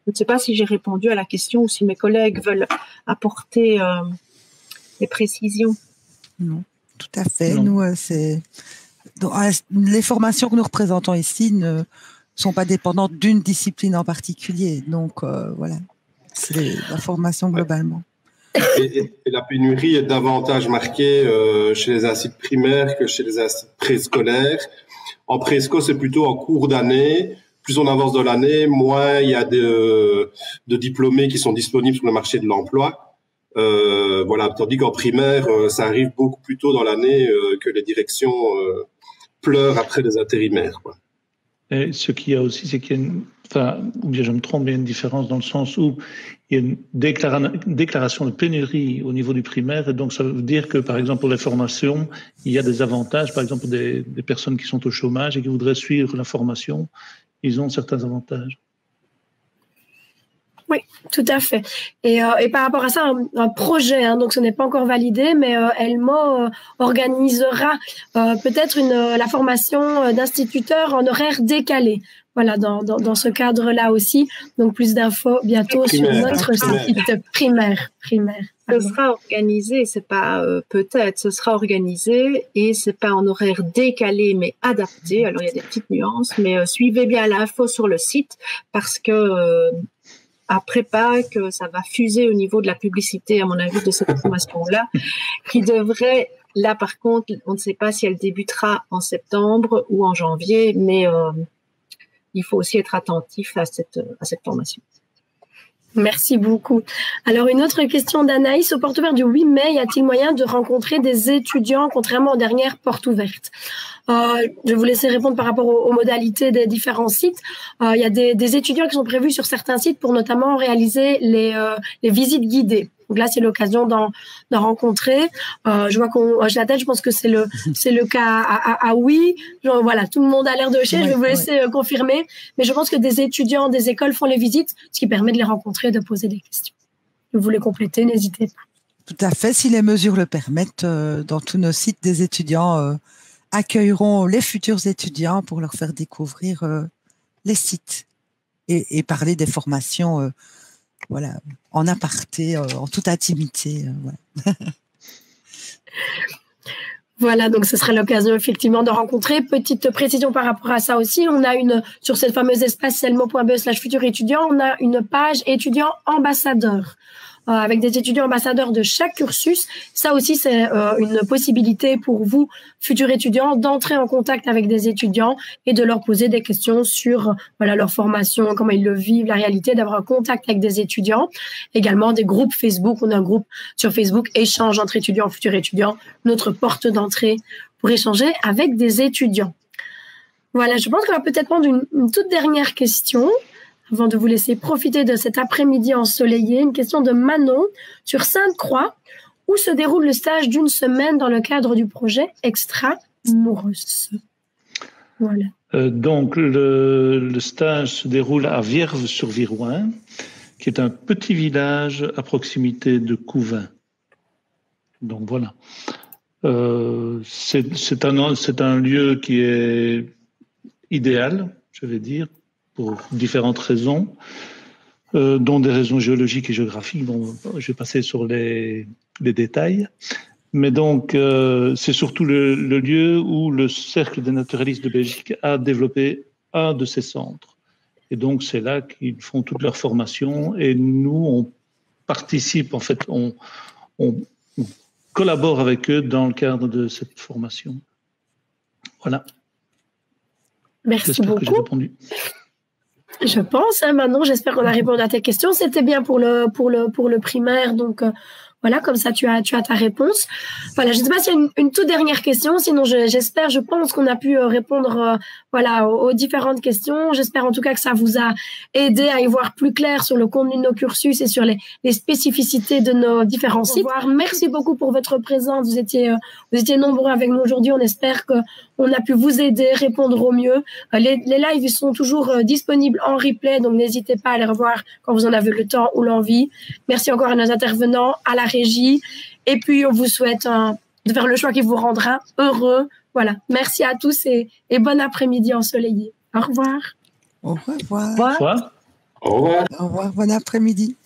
Je ne sais pas si j'ai répondu à la question ou si mes collègues veulent apporter des précisions. Non, tout à fait. Non. Nous, les formations que nous représentons ici ne sont pas dépendantes d'une discipline en particulier. Donc, voilà, c'est la formation globalement. Et la pénurie est davantage marquée chez les instituts primaires que chez les instituts préscolaires. En présco, c'est plutôt en cours d'année. Plus on avance dans l'année, moins il y a de diplômés qui sont disponibles sur le marché de l'emploi. Voilà, tandis qu'en primaire, ça arrive beaucoup plus tôt dans l'année que les directions pleurent après les intérimaires, quoi. Et ce qu'il y a aussi, c'est qu'il y a ou bien je me trompe, il y a une différence dans le sens où il y a une déclaration de pénurie au niveau du primaire, et donc ça veut dire que, par exemple, pour les formations, il y a des avantages, par exemple, des personnes qui sont au chômage et qui voudraient suivre la formation, ils ont certains avantages. Oui, tout à fait. Et par rapport à ça, un projet, hein, donc ce n'est pas encore validé, mais Elmo organisera peut-être la formation d'instituteurs en horaire décalé. Voilà, dans ce cadre-là aussi. Donc, plus d'infos bientôt sur notre site primaire. Ce sera organisé, c'est pas peut-être, ce sera organisé et c'est pas en horaire décalé mais adapté. Alors, il y a des petites nuances, mais suivez bien l'info sur le site parce que après Pâques, ça va fuser au niveau de la publicité, à mon avis, de cette formation-là, qui devrait, là par contre, on ne sait pas si elle débutera en septembre ou en janvier, mais il faut aussi être attentif à cette formation. Merci beaucoup. Alors, une autre question d'Anaïs. Aux portes ouvertes du 8 mai, y a-t-il moyen de rencontrer des étudiants, contrairement aux dernières portes ouvertes? Je vais vous laisser répondre par rapport aux modalités des différents sites. Il y a des étudiants qui sont prévus sur certains sites pour notamment réaliser les visites guidées. Donc là, c'est l'occasion d'en rencontrer. Je vois qu'on hoche la tête. Je pense que c'est le cas à oui. Genre, voilà, tout le monde a l'air de hocher. Je vais vous laisser confirmer. Mais je pense que des étudiants des écoles font les visites, ce qui permet de les rencontrer, de poser des questions. Si vous voulez compléter, n'hésitez pas. Tout à fait. Si les mesures le permettent, dans tous nos sites, des étudiants accueilleront les futurs étudiants pour leur faire découvrir les sites et parler des formations voilà, en aparté, en toute intimité. Voilà. Voilà, donc ce sera l'occasion effectivement de rencontrer. Petite précision par rapport à ça aussi, on a sur cette fameuse espace elmo.be/futur étudiant, on a une page étudiant ambassadeur. Avec des étudiants ambassadeurs de chaque cursus. Ça aussi, c'est une possibilité pour vous, futurs étudiants, d'entrer en contact avec des étudiants et de leur poser des questions sur leur formation, comment ils le vivent, la réalité, d'avoir un contact avec des étudiants. Également, des groupes Facebook. On a un groupe sur Facebook, échange entre étudiants, futurs étudiants, notre porte d'entrée pour échanger avec des étudiants. Voilà, je pense qu'on va peut-être prendre une toute dernière question. Avant de vous laisser profiter de cet après-midi ensoleillé, une question de Manon sur Sainte-Croix, où se déroule le stage d'une semaine dans le cadre du projet Extra-Muros. Voilà. Donc, le stage se déroule à Vierves-sur-Virouin, qui est un petit village à proximité de Couvain. Donc, voilà. C'est un lieu qui est idéal, je vais dire, pour différentes raisons, dont des raisons géologiques et géographiques. Bon, je vais passer sur les détails. Mais donc, c'est surtout le lieu où le Cercle des naturalistes de Belgique a développé un de ses centres. Et donc, c'est là qu'ils font toute leur formation. Et nous, on participe, en fait, on collabore avec eux dans le cadre de cette formation. Voilà. Merci beaucoup. Que j'ai répondu. Je pense, Manon, j'espère qu'on a répondu à tes questions. C'était bien pour le primaire, donc voilà, comme ça tu as ta réponse. Voilà, je ne sais pas s'il y a une toute dernière question, sinon je pense qu'on a pu répondre aux différentes questions. J'espère en tout cas que ça vous a aidé à y voir plus clair sur le contenu de nos cursus et sur les spécificités de nos différents sites. Merci beaucoup pour votre présence. Vous étiez nombreux avec nous aujourd'hui. On espère qu'on a pu vous aider, répondre au mieux. Les lives sont toujours disponibles en replay, donc n'hésitez pas à les revoir quand vous en avez le temps ou l'envie. Merci encore à nos intervenants, à la régie. Et puis, on vous souhaite de faire le choix qui vous rendra heureux. Voilà. Merci à tous et bon après-midi ensoleillé. Au revoir. Au revoir. Au revoir. Au revoir. Au revoir. Bon après-midi.